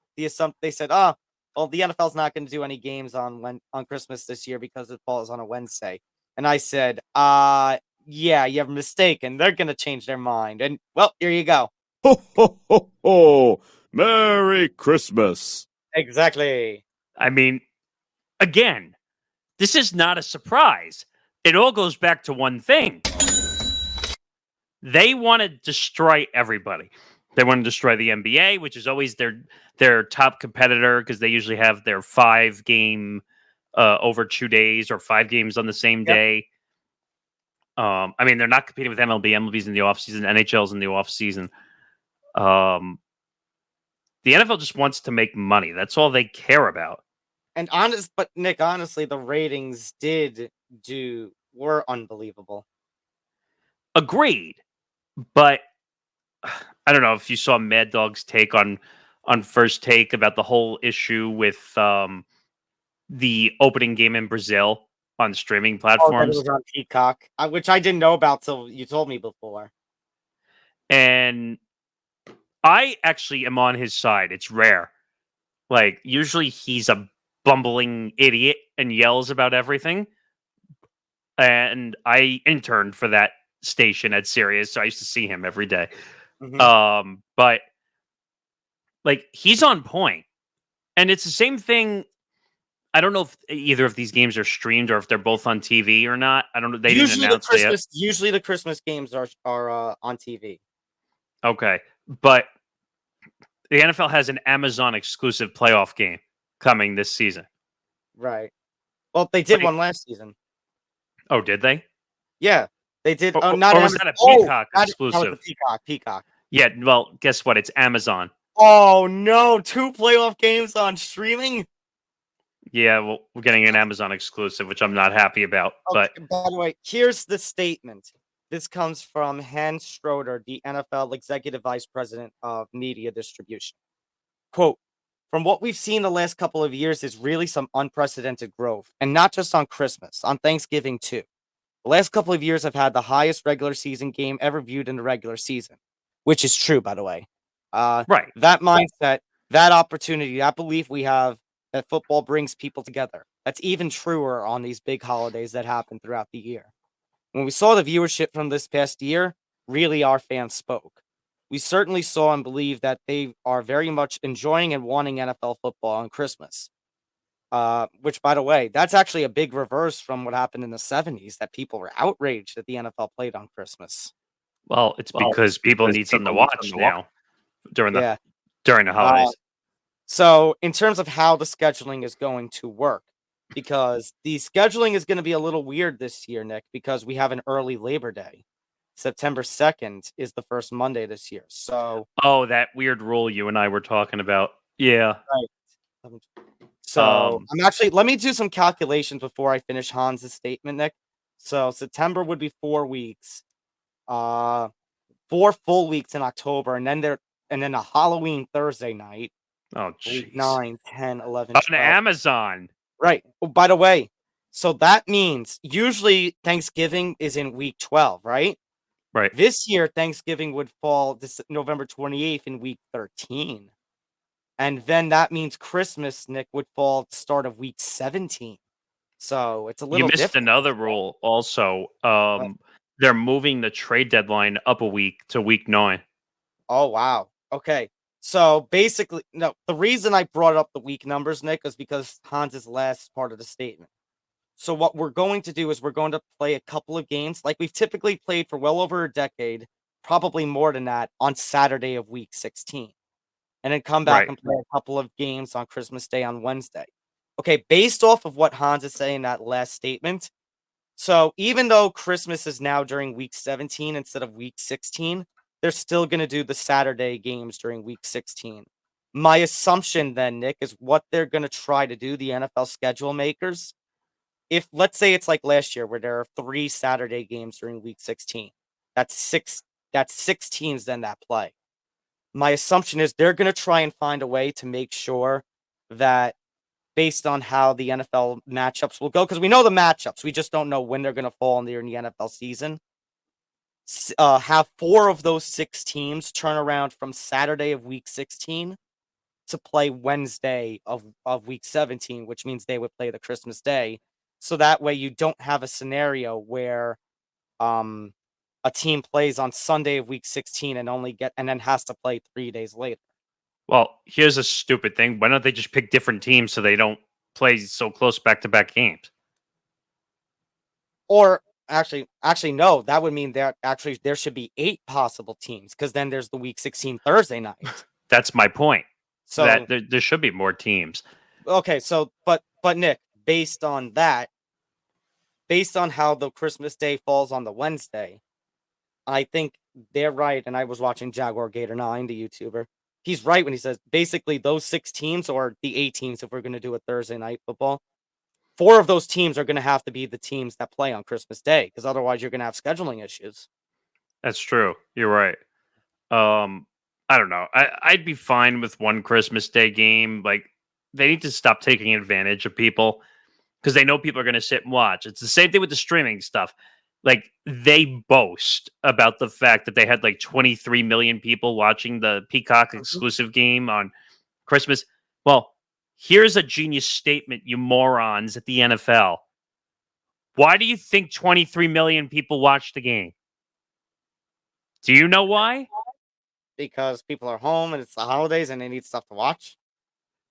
S2: "Oh, well, the NFL's not going to do any games on Christmas this year because it falls on a Wednesday." And I said, yeah, you're mistaken. They're going to change their mind." And well, here you go.
S3: Ho, ho, ho, ho! Merry Christmas!
S2: Exactly.
S1: I mean, again, this is not a surprise. It all goes back to one thing. They want to destroy everybody. They want to destroy the NBA, which is always their top competitor because they usually have their 5-game over 2 days or 5 games on the same day. I mean, they're not competing with MLB. MLB's in the offseason. NHL's in the offseason. The NFL just wants to make money. That's all they care about.
S2: And Nick, honestly, the ratings were unbelievable.
S1: Agreed. But I don't know if you saw Mad Dog's take on First Take about the whole issue with the opening game in Brazil on streaming platforms.
S2: That was on Peacock, which I didn't know about till you told me before.
S1: And I actually am on his side. It's rare. Like, usually he's a bumbling idiot and yells about everything. And I interned for that station at Sirius, so I used to see him every day.
S2: Mm-hmm.
S1: But like, he's on point. And it's the same thing. I don't know if either of these games are streamed or if they're both on TV or not. I don't know. They didn't announce it yet.
S2: Usually the Christmas games are on TV.
S1: Okay. But the NFL has an Amazon exclusive playoff game coming this season.
S2: Right. Well, they did one last season.
S1: Oh, did they?
S2: Yeah, they did.
S1: Or
S2: not
S1: was that a Peacock exclusive?
S2: That was a Peacock.
S1: Yeah, well, guess what? It's Amazon.
S2: Oh, no. 2 playoff games on streaming?
S1: Yeah, well, we're getting an Amazon exclusive, which I'm not happy about.
S2: Okay,
S1: But
S2: by the way, here's the statement. This comes from Hans Schroeder, the NFL Executive Vice President of Media Distribution. Quote, "From what we've seen the last couple of years is really some unprecedented growth, and not just on Christmas, on Thanksgiving too. The last couple of years have had the highest regular season game ever viewed in the regular season," which is true, by the way.
S1: right.
S2: That mindset, that opportunity, that belief we have that football brings people together. That's even truer on these big holidays that happen throughout the year. When we saw the viewership from this past year, really our fans spoke. We certainly saw and believe that they are very much enjoying and wanting NFL football on Christmas. Which, by the way, that's actually a big reverse from what happened in the 70s, that people were outraged that the NFL played on Christmas.
S1: Well, it's because people need something to watch now during the holidays.
S2: So, in terms of how the scheduling is going to work, because the scheduling is going to be a little weird this year, Nick, because we have an early Labor Day. September 2nd is the first Monday this year. So,
S1: that weird rule you and I were talking about. Yeah.
S2: Right. So, let me do some calculations before I finish Hans' statement, Nick. So, September would be 4 weeks. 4 full weeks in October, and then a Halloween Thursday night.
S1: Oh, jeez.
S2: 9, 10, 11,
S1: on
S2: 12.
S1: Amazon.
S2: Right. Oh, by the way, so that means usually Thanksgiving is in week 12, right?
S1: Right.
S2: This year, Thanksgiving would fall this November 28th in week 13. And then that means Christmas, Nick, would fall at the start of week 17. So it's a little
S1: You missed
S2: different.
S1: another rule also. The they're moving the trade deadline up a week to week 9.
S2: Oh, wow. Okay. So basically, no, the reason I brought up the week numbers, Nick, is because Hans's last part of the statement. So what we're going to do is we're going to play a couple of games like we've typically played for well over a decade, probably more than that, on Saturday of week 16. And then come back
S1: Right.
S2: and play a couple of games on Christmas Day on Wednesday. Okay, based off of what Hans is saying in that last statement, so even though Christmas is now during week 17 instead of week 16, they're still going to do the Saturday games during week 16. My assumption then, Nick, is what they're going to try to do, the NFL schedule makers. If let's say it's like last year where there are 3 Saturday games during week 16, that's 6 teams then that play. My assumption is they're going to try and find a way to make sure that based on how the NFL matchups will go, because we know the matchups, we just don't know when they're going to fall in the NFL season. Have 4 of those 6 teams turn around from Saturday of week 16 to play Wednesday of week 17, which means they would play the Christmas Day. So that way you don't have a scenario where a team plays on Sunday of week 16 and then has to play 3 days later.
S1: Well, here's a stupid thing. Why don't they just pick different teams so they don't play so close back-to-back games?
S2: Or actually no, that would mean that actually there should be 8 possible teams because then there's the week 16 Thursday night.
S1: That's my point.
S2: So
S1: that there should be more teams.
S2: Okay, so but Nick, based on that, based on how the Christmas Day falls on the Wednesday, I think they're right. And I was watching Jaguar Gator 9, the YouTuber. He's right when he says basically those 6 teams, or the 8 teams if we're going to do a Thursday night football, 4 of those teams are going to have to be the teams that play on Christmas Day, because otherwise you're going to have scheduling issues.
S1: That's true. You're right. I don't know. I'd be fine with one Christmas Day game. Like, they need to stop taking advantage of people because they know people are going to sit and watch. It's the same thing with the streaming stuff. Like, they boast about the fact that they had like 23 million people watching the Peacock exclusive game on Christmas. Well, here's a genius statement, you morons at the NFL. Why do you think 23 million people watched the game? Do you know why?
S2: Because people are home and it's the holidays and they need stuff to watch.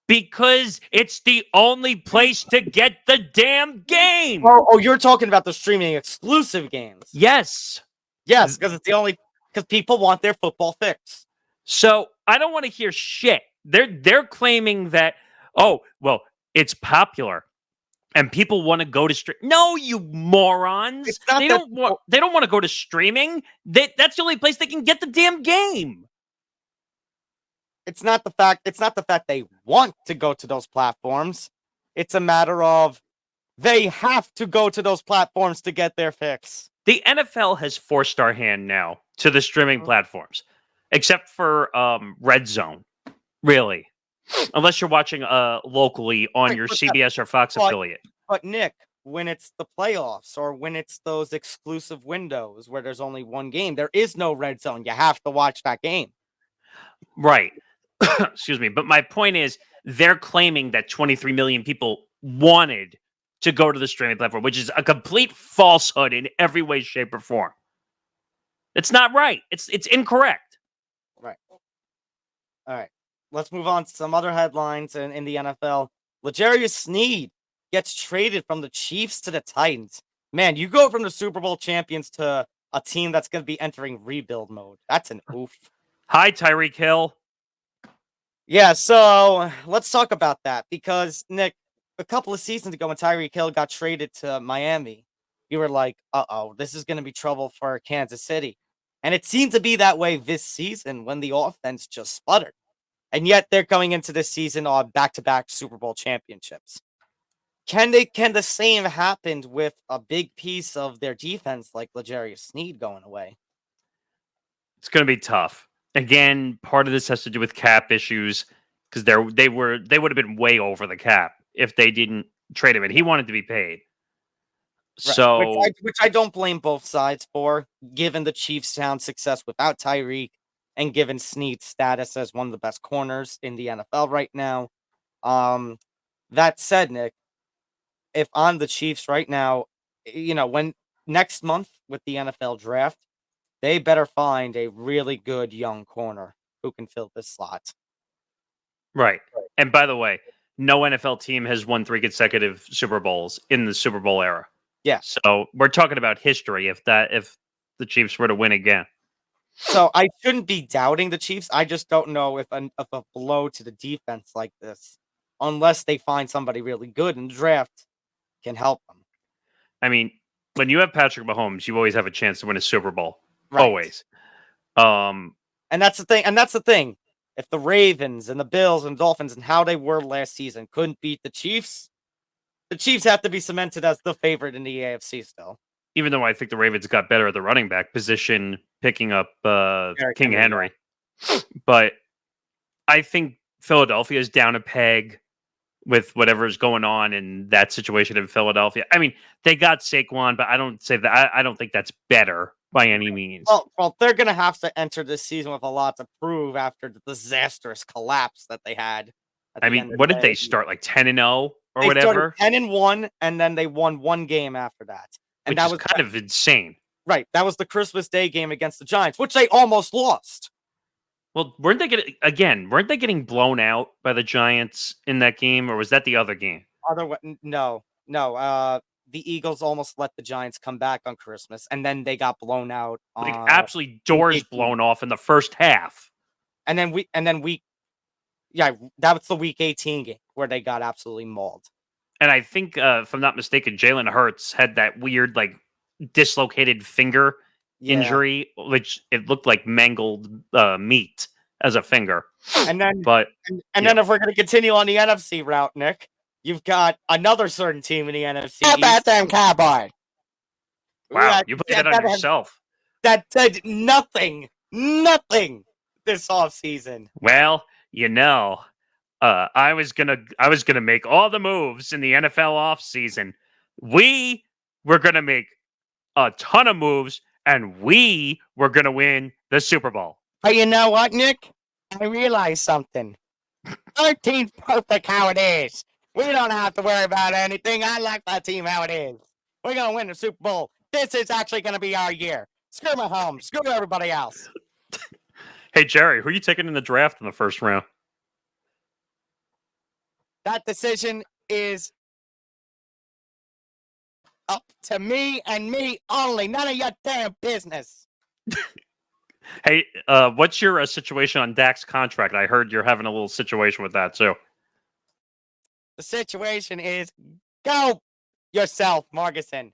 S1: Because it's the only place to get the damn game.
S2: Oh, you're talking about the streaming exclusive games.
S1: Yes.
S2: Yes, because it's the only, because people want their football fix.
S1: So I don't want to hear shit. They're claiming that, oh, well, it's popular and people want to go to stream. No, you morons. They don't want to go to streaming. That's the only place they can get the damn game.
S2: It's not the fact they want to go to those platforms. It's a matter of they have to go to those platforms to get their fix.
S1: The NFL has forced our hand now to the streaming platforms, except for Red Zone, really. Unless you're watching locally on your CBS or Fox affiliate.
S2: But Nick, when it's the playoffs or when it's those exclusive windows where there's only one game, there is no Red Zone. You have to watch that game.
S1: Right. Excuse me. But my point is, they're claiming that 23 million people wanted to go to the streaming platform, which is a complete falsehood in every way, shape, or form. It's not right. It's incorrect.
S2: Right. All right. Let's move on to some other headlines in the NFL. L'Jarius Sneed gets traded from the Chiefs to the Titans. Man, you go from the Super Bowl champions to a team that's going to be entering rebuild mode. That's an oof.
S1: Hi, Tyreek Hill.
S2: Yeah, so let's talk about that because, Nick, a couple of seasons ago when Tyreek Hill got traded to Miami, you were like, uh-oh, this is going to be trouble for Kansas City. And it seemed to be that way this season when the offense just sputtered. And yet they're going into this season on back-to-back Super Bowl championships. Can the same happen with a big piece of their defense like L'Jarius Sneed going away?
S1: It's going to be tough. Again, part of this has to do with cap issues because they would have been way over the cap if they didn't trade him, and he wanted to be paid.
S2: Right.
S1: So,
S2: which I don't blame both sides for, given the Chiefs' sound success without Tyreek, and given Snead's status as one of the best corners in the NFL right now. That said, Nick, if I'm the Chiefs right now, when next month with the NFL draft, they better find a really good young corner who can fill this slot.
S1: Right. And by the way, no NFL team has won 3 consecutive Super Bowls in the Super Bowl era.
S2: Yeah.
S1: So we're talking about history if the Chiefs were to win again.
S2: So I shouldn't be doubting the Chiefs. I just don't know if a blow to the defense like this, unless they find somebody really good in the draft, can help them.
S1: I mean, when you have Patrick Mahomes, you always have a chance to win a Super Bowl.
S2: Right.
S1: Always.
S2: And that's the thing. If the Ravens and the Bills and Dolphins and how they were last season couldn't beat the Chiefs have to be cemented as the favorite in the AFC still.
S1: Even though I think the Ravens got better at the running back position, picking up King Henry. But I think Philadelphia is down a peg with whatever's going on in that situation in Philadelphia. I mean, they got Saquon, but I don't think that's better by any means.
S2: Well, they're going to have to enter this season with a lot to prove after the disastrous collapse that they had.
S1: I mean, what did they start, like 10-0 or whatever?
S2: 10-1, and then they won 1 game after that. And
S1: that was kind of insane.
S2: Right. That was the Christmas Day game against the Giants, which they almost lost.
S1: Well, weren't they getting blown out by the Giants in that game, or was that the other game?
S2: No. The Eagles almost let the Giants come back on Christmas, and then they got blown out.
S1: Like absolutely doors blown off in the first half.
S2: And then that was the Week 18 game where they got absolutely mauled.
S1: And I think, if I'm not mistaken, Jalen Hurts had that weird, like, dislocated finger injury, which it looked like mangled meat as a finger.
S2: And then,
S1: then
S2: if we're going to continue on the NFC route, Nick, you've got another certain team in the NFC.
S4: How about them Cowboys?
S1: Wow, you put that on yourself.
S2: That did nothing this offseason.
S1: Well, I was gonna make all the moves in the NFL offseason. We were gonna make a ton of moves, and we were gonna win the Super Bowl.
S4: But you know what, Nick? I realized something. 13's perfect how it is. We don't have to worry about anything. I like that team how it is. We're gonna win the Super Bowl. This is actually gonna be our year. Screw Mahomes. Screw everybody else.
S1: Hey Jerry, who are you taking in the draft in the first round?
S4: That decision is up to me and me only. None of your damn business.
S1: Hey, what's your situation on Dak's contract? I heard you're having a little situation with that too.
S4: The situation is go yourself, Morgasen.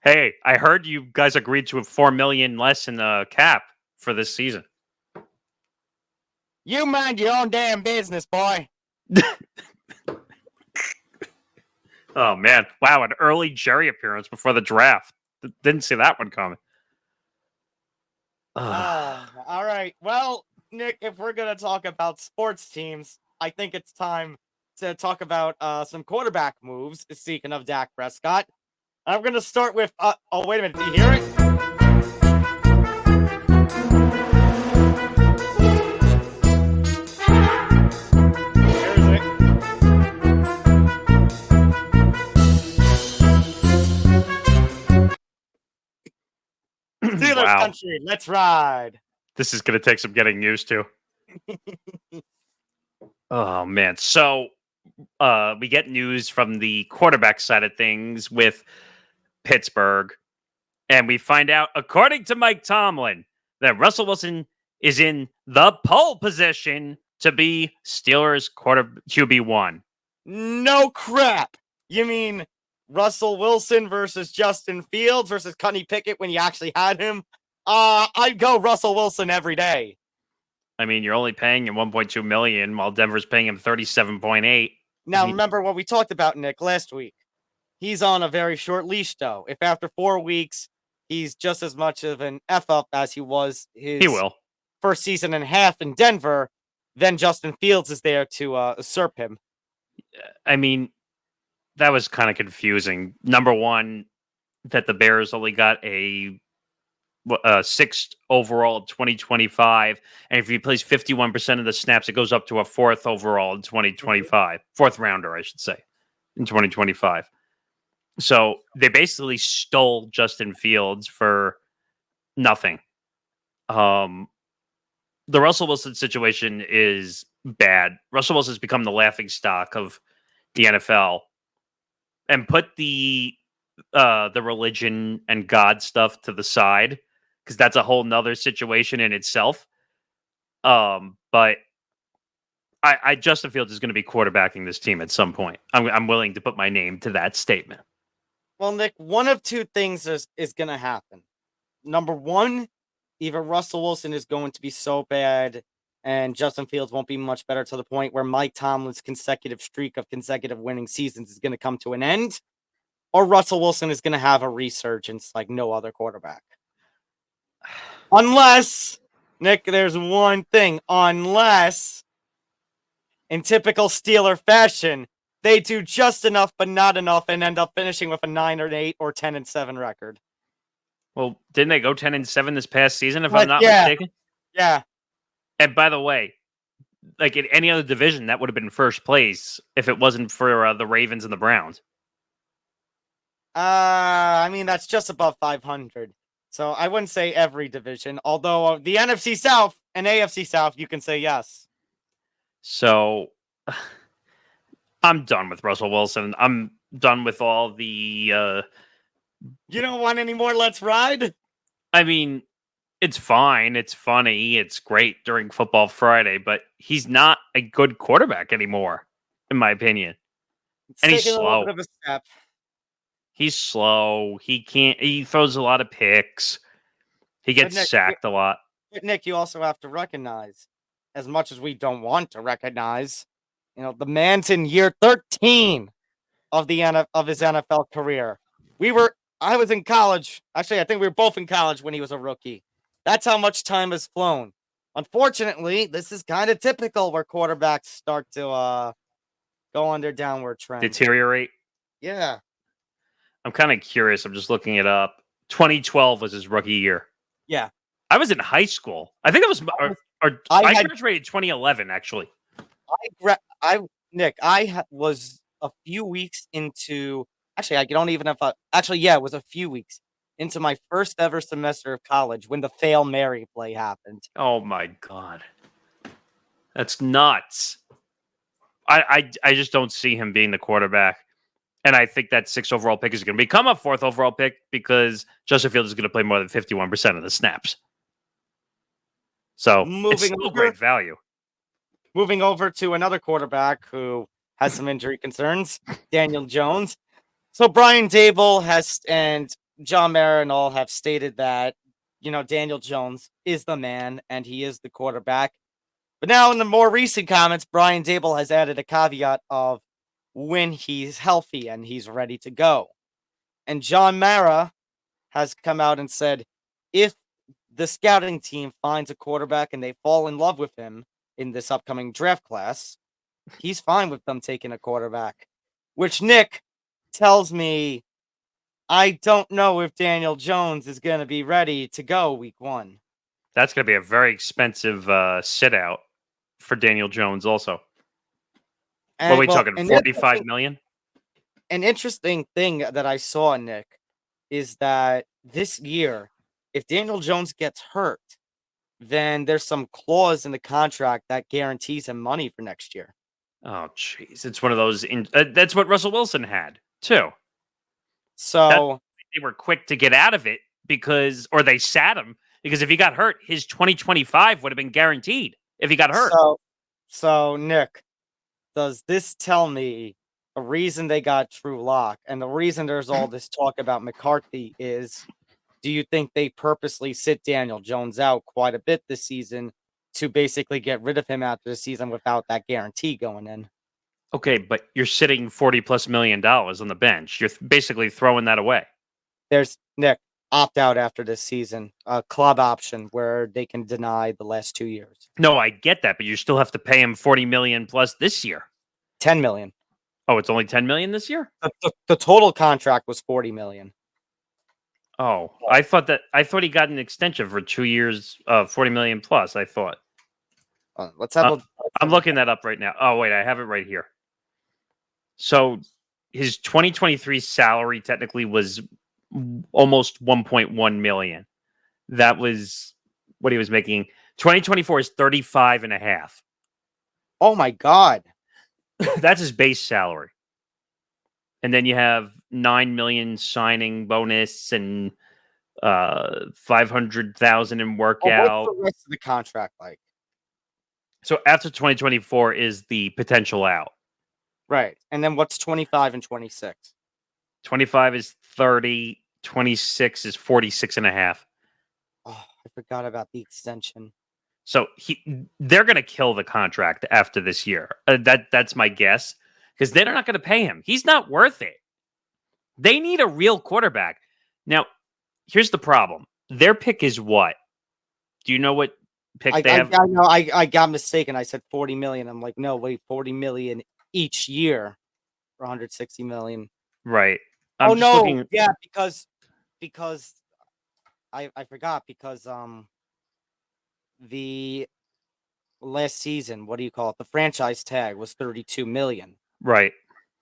S1: Hey, I heard you guys agreed to $4 million less in the cap for this season.
S4: You mind your own damn business, boy.
S1: Oh, man. Wow, an early Jerry appearance before the draft. Didn't see that one coming.
S2: All right. Well, Nick, if we're going to talk about sports teams, I think it's time to talk about some quarterback moves, speaking of Dak Prescott. I'm going to start with... oh, wait a minute. Do you hear it? Steelers country, let's ride.
S1: This is going to take some getting used to. Oh, man. So, we get news from the quarterback side of things with Pittsburgh, and we find out, according to Mike Tomlin, that Russell Wilson is in the pole position to be Steelers QB1.
S2: No crap. You mean Russell Wilson versus Justin Fields versus Kenny Pickett when you actually had him? I'd go Russell Wilson every day.
S1: I mean, you're only paying him $1.2 million while Denver's paying him $37.8.
S2: Now, remember what we talked about, Nick, last week. He's on a very short leash, though. If after 4 weeks, he's just as much of an F-up as he was his first season and a half in Denver, then Justin Fields is there to usurp him.
S1: I mean, that was kind of confusing. Number one, that the Bears only got a 6th overall in 2025, and if he plays 51% of the snaps, it goes up to a 4th overall in 2025. 4th rounder, I should say, in 2025. So they basically stole Justin Fields for nothing. The Russell Wilson situation is bad. Russell Wilson's become the laughing stock of the NFL, and put the religion and God stuff to the side, because that's a whole nother situation in itself. But I Justin Fields is going to be quarterbacking this team at some point. I'm willing to put my name to that statement.
S2: Well, Nick, one of two things is going to happen. Number one, either Russell Wilson is going to be so bad and Justin Fields won't be much better, to the point where Mike Tomlin's consecutive streak of consecutive winning seasons is going to come to an end, or Russell Wilson is going to have a resurgence like no other quarterback. Unless, Nick, there's one thing. Unless, in typical Steeler fashion, they do just enough but not enough and end up finishing with a 9-8 or 10-7 record.
S1: Well, didn't they go 10-7 this past season, if I'm not
S2: yeah.
S1: mistaken?
S2: Yeah.
S1: And by the way, like in any other division, that would have been first place if it wasn't for the Ravens and the Browns.
S2: I mean, that's just above 500. So I wouldn't say every division, although the NFC South and AFC South, you can say yes.
S1: So I'm done with Russell Wilson. I'm done with all the...
S2: You don't want any more Let's Ride?
S1: I mean, it's fine. It's funny. It's great during Football Friday, but he's not a good quarterback anymore, in my opinion.
S2: It's
S1: And he's
S2: taking a little
S1: slow.
S2: bit of a step.
S1: He's slow. He throws a lot of picks. He gets
S2: Nick,
S1: sacked a lot.
S2: But Nick, you also have to recognize, as much as we don't want to recognize, the man's in year 13 of his NFL career. I was in college. Actually, I think we were both in college when he was a rookie. That's how much time has flown. Unfortunately, this is kind of typical where quarterbacks start to go on their downward trend.
S1: Deteriorate.
S2: Yeah.
S1: I'm kind of curious. I'm just looking it up. 2012 was his rookie year.
S2: Yeah.
S1: I was in high school. I think it was, I graduated 2011, actually.
S2: Nick, was a few weeks into, actually, I don't even have, it was a few weeks into my first ever semester of college when the Fail Mary play happened.
S1: Oh my God. That's nuts. I just don't see him being the quarterback. And I think that 6th overall pick is going to become a 4th overall pick because Justin Fields is going to play more than 51% of the snaps. So it's still great value.
S2: Moving over to another quarterback who has some injury concerns, Daniel Jones. So Brian Daboll and John Mara and all have stated that, Daniel Jones is the man and he is the quarterback. But now in the more recent comments, Brian Daboll has added a caveat of when he's healthy and he's ready to go. And John Mara has come out and said, if the scouting team finds a quarterback and they fall in love with him in this upcoming draft class, he's fine with them taking a quarterback. Which, Nick, tells me I don't know if Daniel Jones is going to be ready to go week 1.
S1: That's going to be a very expensive sit out for Daniel Jones also. What are we talking, 45 million?
S2: An interesting thing that I saw, Nick, is that this year, if Daniel Jones gets hurt, then there's some clause in the contract that guarantees him money for next year.
S1: Oh, jeez. It's one of those... that's what Russell Wilson had, too.
S2: So...
S1: they were quick to get out of it or they sat him, because if he got hurt, his 2025 would have been guaranteed if he got hurt.
S2: So Nick, does this tell me a reason they got Drew Lock and the reason there's all this talk about McCarthy is, do you think they purposely sit Daniel Jones out quite a bit this season to basically get rid of him after the season without that guarantee going in?
S1: Okay, but you're sitting $40+ million on the bench. You're basically throwing that away.
S2: There's, Nick, opt out after this season, a club option where they can deny the last 2 years.
S1: No, I get that, but you still have to pay him $40 million plus this year.
S2: $10 million.
S1: Oh, it's only $10 million this year?
S2: The total contract was $40 million.
S1: Oh, I thought he got an extension for 2 years, $40 million plus. I thought.
S2: Let's have
S1: I'm looking that up right now. Oh, wait, I have it right here. So his 2023 salary technically was almost 1.1 million. That was what he was making. 2024 is 35 and a half.
S2: Oh my God.
S1: That's his base salary. And then you have 9 million signing bonus and 500,000 in workout.
S2: What's the rest of the contract like?
S1: So after 2024 is the potential out.
S2: Right. And then what's 25 and 26?
S1: 25 is 30, 26 is 46 and a half.
S2: Oh, I forgot about the extension.
S1: So they're going to kill the contract after this year. That's my guess, because they're not going to pay him. He's not worth it. They need a real quarterback. Now, here's the problem. Their pick is what? Do you know what pick they have?
S2: I know. I got mistaken. I said 40 million. I'm like, no, wait, 40 million each year for 160 million.
S1: Right.
S2: Oh no, yeah, because I forgot, because the last season, what do you call it? The franchise tag was 32 million.
S1: Right.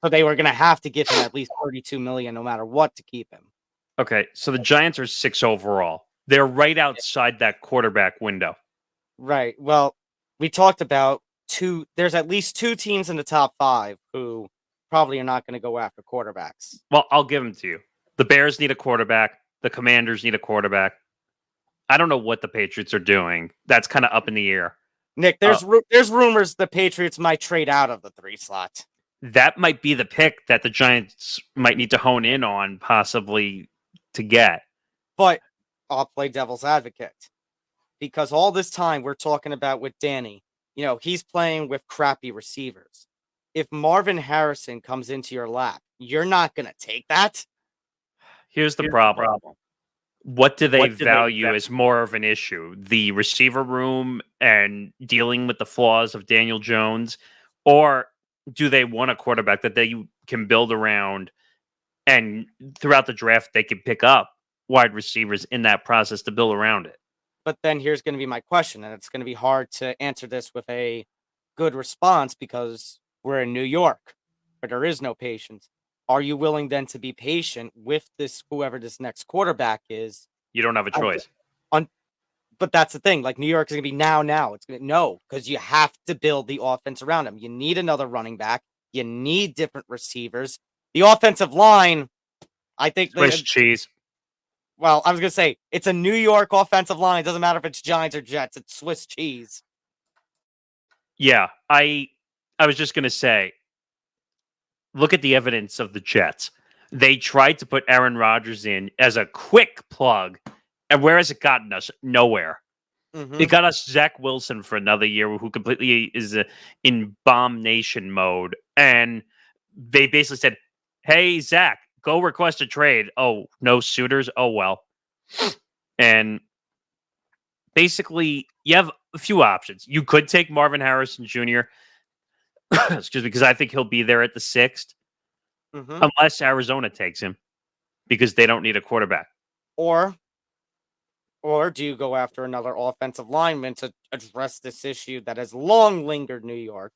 S2: So they were going to have to give him at least 32 million no matter what to keep him.
S1: Okay, so the Giants are 6 overall. They're right outside that quarterback window.
S2: Right. Well, we talked about there's at least 2 teams in the top 5 who probably are not going to go after quarterbacks.
S1: Well, I'll give them to you. The Bears need a quarterback. The Commanders need a quarterback. I don't know what the Patriots are doing. That's kind of up in the air.
S2: Nick, there's rumors the Patriots might trade out of the 3 slot.
S1: That might be the pick that the Giants might need to hone in on, possibly, to get.
S2: But I'll play devil's advocate, because all this time we're talking about with Danny, he's playing with crappy receivers. If Marvin Harrison comes into your lap, you're not going to take that.
S1: Here's the problem. What do they value as more of an issue? The receiver room and dealing with the flaws of Daniel Jones? Or do they want a quarterback that they can build around, and throughout the draft they can pick up wide receivers in that process to build around it?
S2: But then here's going to be my question, and it's going to be hard to answer this with a good response because we're in New York, where there is no patience. Are you willing then to be patient with whoever this next quarterback is?
S1: You don't have a choice.
S2: But that's the thing. Like, New York is going to be now. It's going to no, because you have to build the offense around him. You need another running back. You need different receivers. The offensive line, I think.
S1: Swiss cheese.
S2: Well, I was going to say, it's a New York offensive line. It doesn't matter if it's Giants or Jets. It's Swiss cheese.
S1: Yeah, I was just going to say, look at the evidence of the Jets. They tried to put Aaron Rodgers in as a quick plug, and where has it gotten us? Nowhere.
S2: Mm-hmm.
S1: It got us Zach Wilson for another year, who completely is in bomb nation mode. And they basically said, hey, Zach, go request a trade. Oh, no suitors? Oh, well. And basically, you have a few options. You could take Marvin Harrison Jr., excuse me, because I think he'll be there at the 6th, unless Arizona takes him, because they don't need a quarterback.
S2: Or do you go after another offensive lineman to address this issue that has long lingered New York?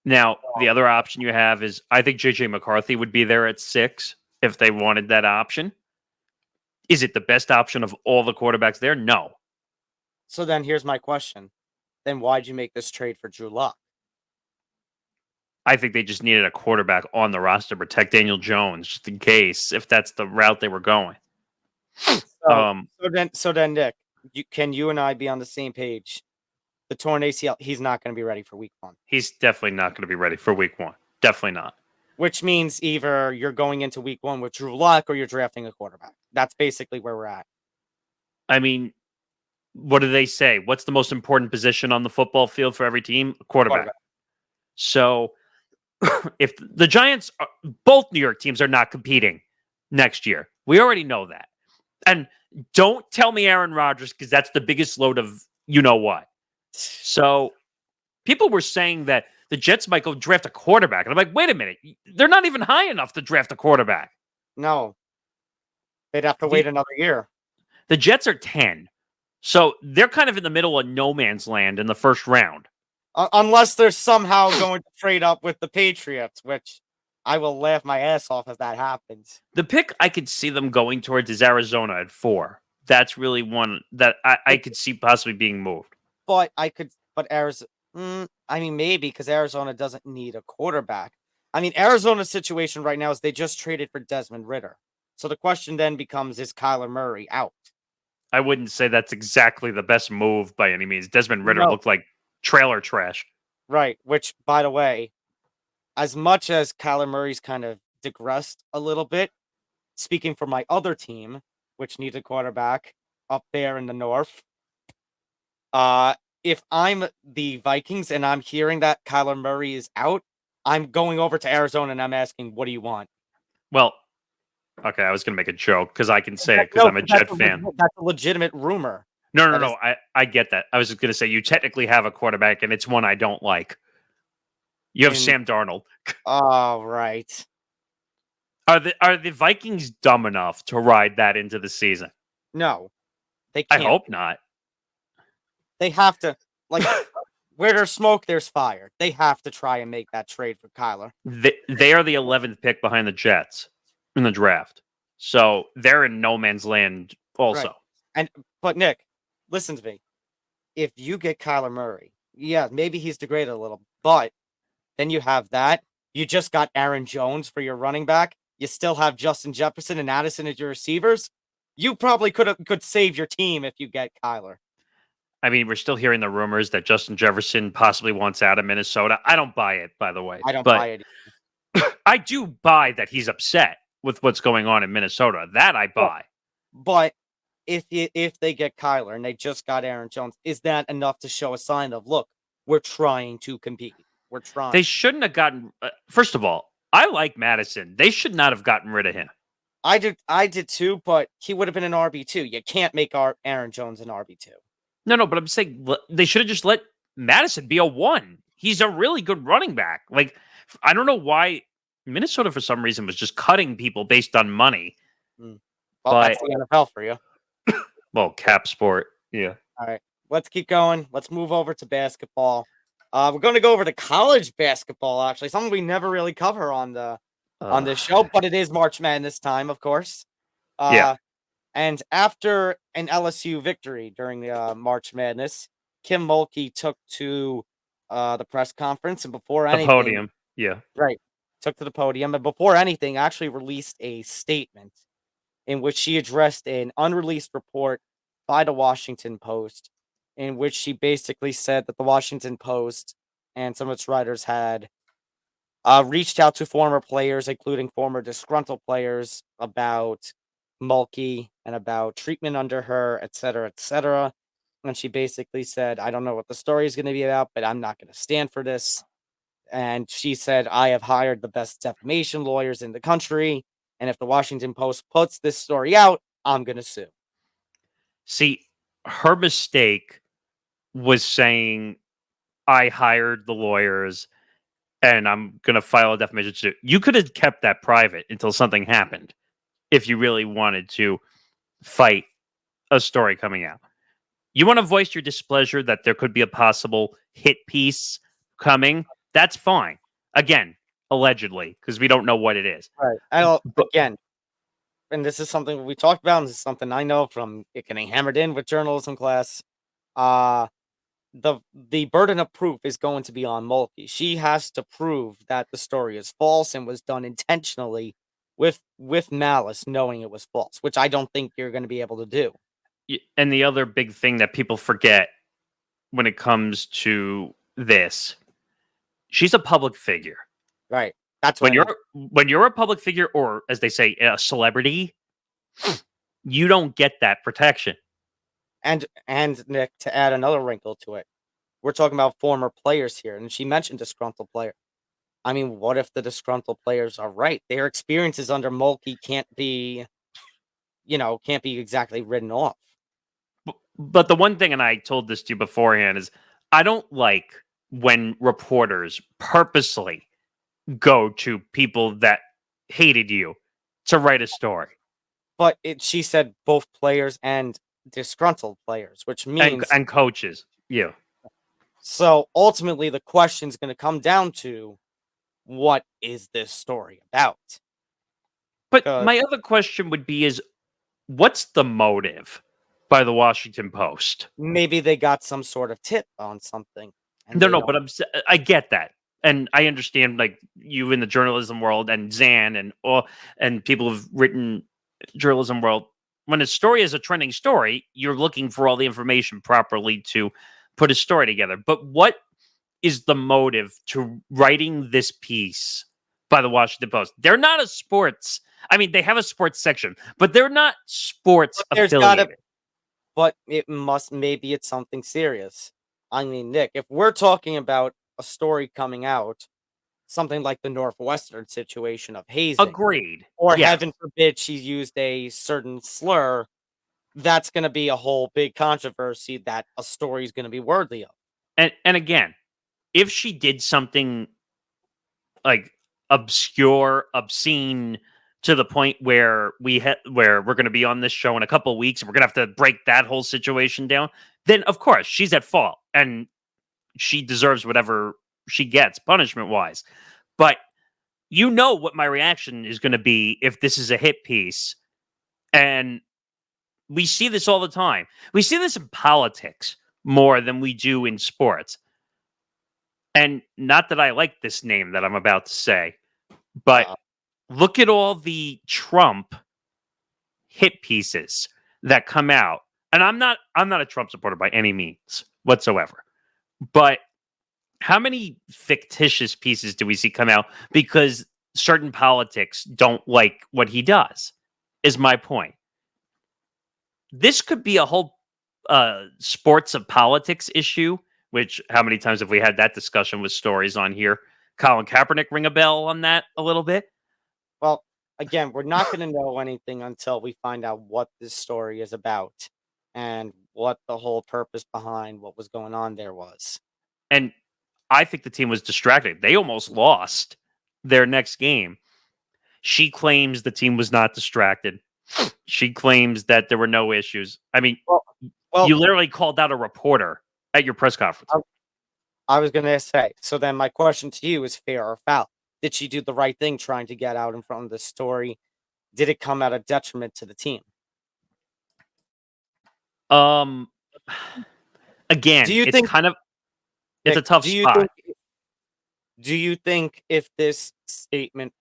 S1: Now, the other option you have is, I think J.J. McCarthy would be there at 6 if they wanted that option. Is it the best option of all the quarterbacks there? No.
S2: So then here's my question. Then why'd you make this trade for Drew Lock?
S1: I think they just needed a quarterback on the roster to protect Daniel Jones, just in case, if that's the route they were going.
S2: So then, Nick, can you and I be on the same page? The torn ACL, he's not going to be ready for week 1.
S1: He's definitely not going to be ready for week 1. Definitely not.
S2: Which means either you're going into week 1 with Drew Lock or you're drafting a quarterback. That's basically where we're at.
S1: I mean, what do they say? What's the most important position on the football field for every team? Quarterback. So if the Giants, both New York teams are not competing next year, we already know that. And don't tell me Aaron Rodgers, because that's the biggest load of you-know-what. So people were saying that the Jets might go draft a quarterback. And I'm like, wait a minute. They're not even high enough to draft a quarterback.
S2: No. They'd have to wait another year.
S1: The Jets are 10. So they're kind of in the middle of no man's land in the first round.
S2: Unless they're somehow going to trade up with the Patriots, which I will laugh my ass off if that happens.
S1: The pick I could see them going towards is Arizona at 4. That's really one that I could see possibly being moved.
S2: But Arizona. I mean, maybe because Arizona doesn't need a quarterback. I mean, Arizona's situation right now is they just traded for Desmond Ridder. So the question then becomes: is Kyler Murray out?
S1: I wouldn't say that's exactly the best move by any means. Desmond Ridder
S2: No.
S1: looked like trailer trash.
S2: Right. Which, by the way, as much as Kyler Murray's kind of digressed a little bit, speaking for my other team, which needs a quarterback up there in the north, if I'm the Vikings and I'm hearing that Kyler Murray is out, I'm going over to Arizona and I'm asking, what do you want?
S1: Well, okay, I was going to make a joke because I can say it because I'm a Jet fan.
S2: That's a legitimate rumor.
S1: No. I get that. I was just going to say you technically have a quarterback and it's one I don't like. You have Sam Darnold.
S2: Oh, right.
S1: Are the Vikings dumb enough to ride that into the season?
S2: No, they
S1: I
S2: can't.
S1: hope not.
S2: They have to, like, where there's smoke, there's fire. They have to try and make that trade for Kyler.
S1: They are the 11th pick behind the Jets in the draft. So they're in no man's land also.
S2: Right. But Nick, listen to me. If you get Kyler Murray, yeah, maybe he's degraded a little, but then you have that. You just got Aaron Jones for your running back. You still have Justin Jefferson and Addison as your receivers. You probably could save your team if you get Kyler.
S1: I mean, we're still hearing the rumors that Justin Jefferson possibly wants out of Minnesota. I don't buy it, by the way.
S2: I don't buy it
S1: either. I do buy that he's upset with what's going on in Minnesota. That I buy.
S2: But if they get Kyler and they just got Aaron Jones, is that enough to show a sign of, look, we're trying to compete? We're trying.
S1: They shouldn't have gotten... first of all, I like Madison. They should not have gotten rid of him.
S2: I did too, but he would have been an RB2. You can't make Aaron Jones an RB2.
S1: No, but I'm saying they should have just let Madison be a 1. He's a really good running back. Like, I don't know why Minnesota, for some reason, was just cutting people based on money.
S2: Well, that's the NFL for you.
S1: Well, cap sport. Yeah.
S2: All right. Let's keep going. Let's move over to basketball. We're going to go over to college basketball, actually. Something we never really cover on this show, but it is March Madness time, of course.
S1: Yeah.
S2: And after an LSU victory during the March Madness, Kim Mulkey took to the press conference, and before anything...
S1: The podium, yeah.
S2: Right. Took to the podium, and before anything, actually released a statement in which she addressed an unreleased report by the Washington Post, in which she basically said that the Washington Post and some of its writers had reached out to former players, including former disgruntled players, about Mulkey and about treatment under her, etc., etc. And she basically said, I don't know what the story is going to be about, but I'm not going to stand for this. And she said, I have hired the best defamation lawyers in the country. And if the Washington Post puts this story out, I'm going to sue.
S1: See, her mistake was saying, I hired the lawyers and I'm going to file a defamation suit. You could have kept that private until something happened if you really wanted to fight a story coming out. You want to voice your displeasure that there could be a possible hit piece coming? That's fine. Again, allegedly, because we don't know what it is.
S2: Right. Again, and this is something we talked about, and this is something I know from getting hammered in with journalism class. The burden of proof is going to be on Mulkey. She has to prove that the story is false and was done intentionally with malice, knowing it was false, which I don't think you're going to be able to do.
S1: And the other big thing that people forget when it comes to this, she's a public figure.
S2: Right. That's
S1: when you're a public figure, or as they say, a celebrity, you don't get that protection.
S2: And Nick, to add another wrinkle to it, we're talking about former players here, and she mentioned disgruntled player. I mean, what if the disgruntled players are right? Their experiences under Mulkey can't be exactly written off.
S1: But the one thing, and I told this to you beforehand, is I don't like when reporters purposely go to people that hated you to write a story.
S2: But she said both players and disgruntled players, which means...
S1: And coaches, yeah.
S2: So ultimately, the question's going to come down to, what is this story about?
S1: But
S2: Uh,
S1: my other question would be is what's the motive by the Washington Post?
S2: Maybe they got some sort of tip on something, and
S1: No,
S2: they
S1: no,
S2: don't.
S1: but I get that. And I understand like you in the journalism world and Zan and people who've written journalism world. When a story is a trending story, you're looking for all the information properly to put a story together. But what is the motive to writing this piece by the Washington Post? They're not a sports. I mean, they have a sports section, but they're not sports
S2: But there's gotta,
S1: affiliated.
S2: but it must. Maybe it's something serious. I mean, Nick, if we're talking about a story coming out, something like the Northwestern situation of hazing,
S1: Agreed.
S2: or
S1: Yeah.
S2: heaven forbid she used a certain slur, that's going to be a whole big controversy that a story is going to be worthy of.
S1: And again, if she did something like obscure, obscene to the point where where we're going to be on this show in a couple of weeks and we're going to have to break that whole situation down, then of course she's at fault and she deserves whatever she gets punishment wise. But you know what my reaction is going to be if this is a hit piece. And we see this all the time. We see this in politics more than we do in sports. And not that I like this name that I'm about to say, but
S2: Uh,
S1: look at all the Trump hit pieces that come out. And I'm not a Trump supporter by any means whatsoever. But how many fictitious pieces do we see come out because certain politics don't like what he does? Is my point. This could be a whole sports of politics issue, which how many times have we had that discussion with stories on here? Colin Kaepernick ring a bell on that a little bit?
S2: well, again, we're not going to know anything until we find out what this story is about and what the whole purpose behind what was going on there was.
S1: And I think the team was distracted. They almost lost their next game. She claims the team was not distracted. She claims that there were no issues. I mean,
S2: Well,
S1: you literally called out a reporter at your press conference.
S2: I was going to say, so then my question to you is fair or foul? Did she do the right thing trying to get out in front of this story? Did it come at a detriment to the team?
S1: Um, again,
S2: Do you
S1: it's
S2: think,
S1: kind of it's a
S2: Nick,
S1: tough
S2: do you
S1: spot.
S2: think, do you think if this statement,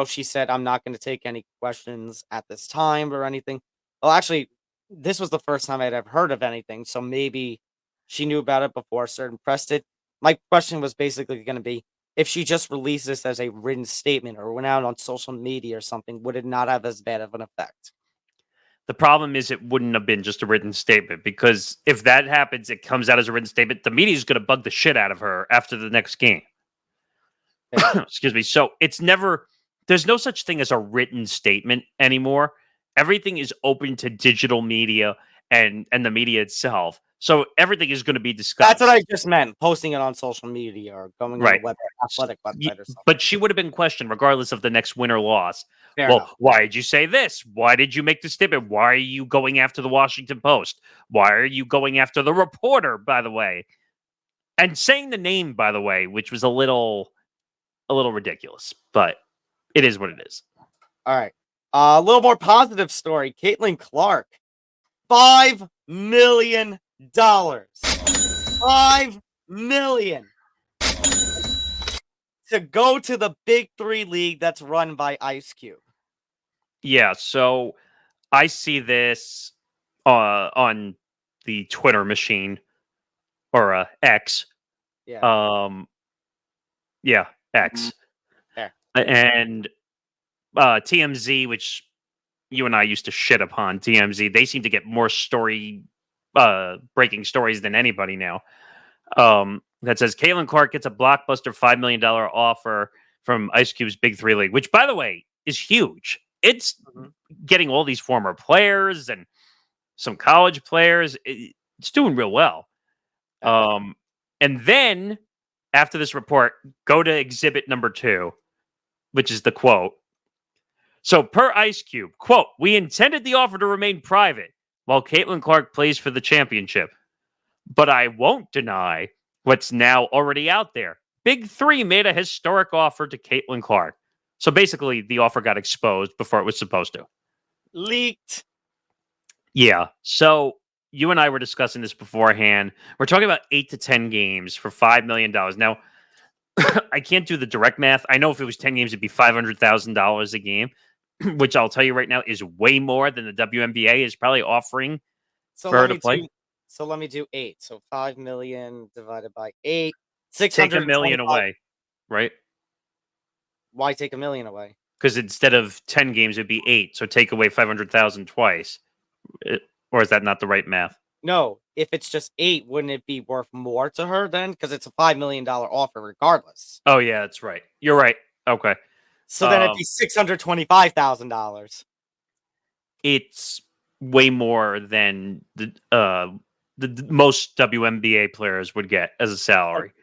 S2: she said, I'm not going to take any questions at this time or anything. Well, actually, this was the first time I'd ever heard of anything. So maybe she knew about it before certain press did. My question was basically going to be if she just released this as a written statement or went out on social media or something, would it not have as bad of an effect?
S1: The problem is it wouldn't have been just a written statement because if that happens, it comes out as a written statement. The media is going to bug the shit out of her after the next game. Excuse me. So there's no such thing as a written statement anymore. Everything is open to digital media and the media itself. So everything is going to be discussed.
S2: That's what I just meant. Posting it on social media or going on
S1: Right.
S2: the athletic website or something.
S1: But she would have been questioned regardless of the next win or loss.
S2: Fair
S1: Well,
S2: enough.
S1: why did you say this? Why did you make this statement? Why are you going after the Washington Post? Why are you going after the reporter, by the way? And saying the name, by the way, which was a little ridiculous, but it is what it is.
S2: All right. A little more positive story. Caitlin Clark, $5 million. $5 million to go to the Big 3 league that's run by Ice Cube.
S1: Yeah, so I see this on the Twitter machine or X.
S2: Yeah.
S1: Yeah, X.
S2: There.
S1: And TMZ, which you and I used to shit upon TMZ, they seem to get more breaking stories than anybody now. That says Caitlin Clark gets a blockbuster $5 million offer from Ice Cube's Big 3 League, which, by the way, is huge. It's getting all these former players and some college players. It's doing real well. And then after this report, go to exhibit number 2, which is the quote. So per Ice Cube, quote, we intended the offer to remain private while Caitlin Clark plays for the championship. But I won't deny what's now already out there. Big Three made a historic offer to Caitlin Clark. So basically, the offer got exposed before it was supposed to.
S2: Leaked.
S1: Yeah. So you and I were discussing this beforehand. We're talking about 8 to 10 games for $5 million. Now, I can't do the direct math. I know if it was 10 games, it'd be $500,000 a game, which I'll tell you right now is way more than the WNBA is probably offering
S2: So
S1: for her
S2: let
S1: to
S2: me
S1: play.
S2: do. So let me do 8. So 5 million divided by 8.
S1: Take $1 million
S2: 625.
S1: away, right?
S2: Why take $1 million away?
S1: Because instead of 10 games, it'd be 8. So take away 500,000 twice. Or is that not the right math?
S2: No, if it's just 8, wouldn't it be worth more to her then? Because it's a $5 million offer regardless.
S1: Oh, yeah, that's right. You're right. Okay.
S2: So then it'd be $625,000.
S1: It's way more than the most WNBA players would get as a salary.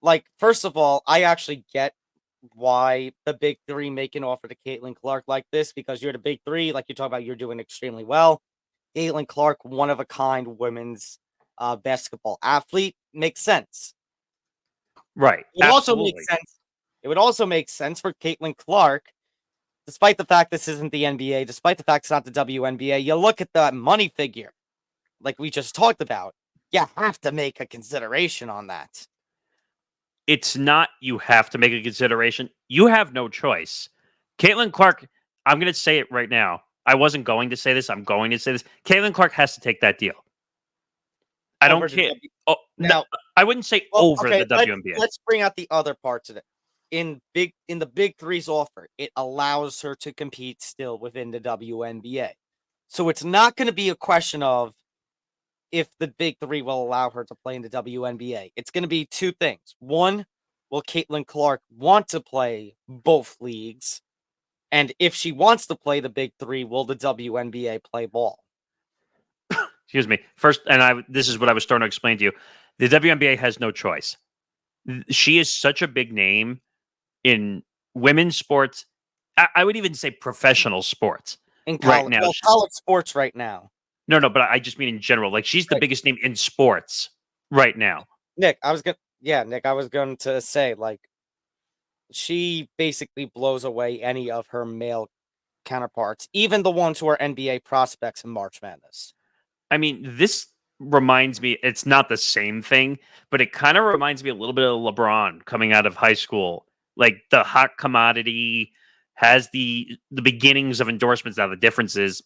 S2: Like, first of all, I actually get why the Big Three make an offer to Caitlin Clark like this, because you're the Big Three, like you talk about, you're doing extremely well. Caitlin Clark, one of a kind women's basketball athlete, makes sense.
S1: Right.
S2: It also
S1: Absolutely.
S2: makes sense. It would also make sense for Caitlin Clark, despite the fact this isn't the NBA, despite the fact it's not the WNBA. You look at the money figure, like we just talked about. You have to make a consideration on that.
S1: It's not you have to make a consideration. You have no choice. Caitlin Clark, I'm going to say it right now. I wasn't going to say this. I'm going to say this. Caitlin Clark has to take that deal. I don't
S2: Over the
S1: care.
S2: W-
S1: Oh,
S2: Now,
S1: no, I wouldn't say
S2: well,
S1: over
S2: okay,
S1: the WNBA.
S2: let's bring out the other parts of it. In the Big Three's offer, it allows her to compete still within the WNBA. So it's not going to be a question of if the Big Three will allow her to play in the WNBA. It's going to be two things. One, will Caitlin Clark want to play both leagues? And if she wants to play the Big Three, will the WNBA play ball?
S1: Excuse me. First, and this is what I was starting to explain to you. The WNBA has no choice. She is such a big name in women's sports. I would even say professional sports
S2: In
S1: right
S2: college,
S1: now.
S2: well, college sports right now.
S1: No, but I just mean in general. Like she's the
S2: Right.
S1: biggest name in sports right now.
S2: Nick, I was going to say, like, she basically blows away any of her male counterparts, even the ones who are NBA prospects in March Madness.
S1: I mean, this reminds me, it's not the same thing, but it kind of reminds me a little bit of LeBron coming out of high school. Like the hot commodity has the beginnings of endorsements. Now the difference is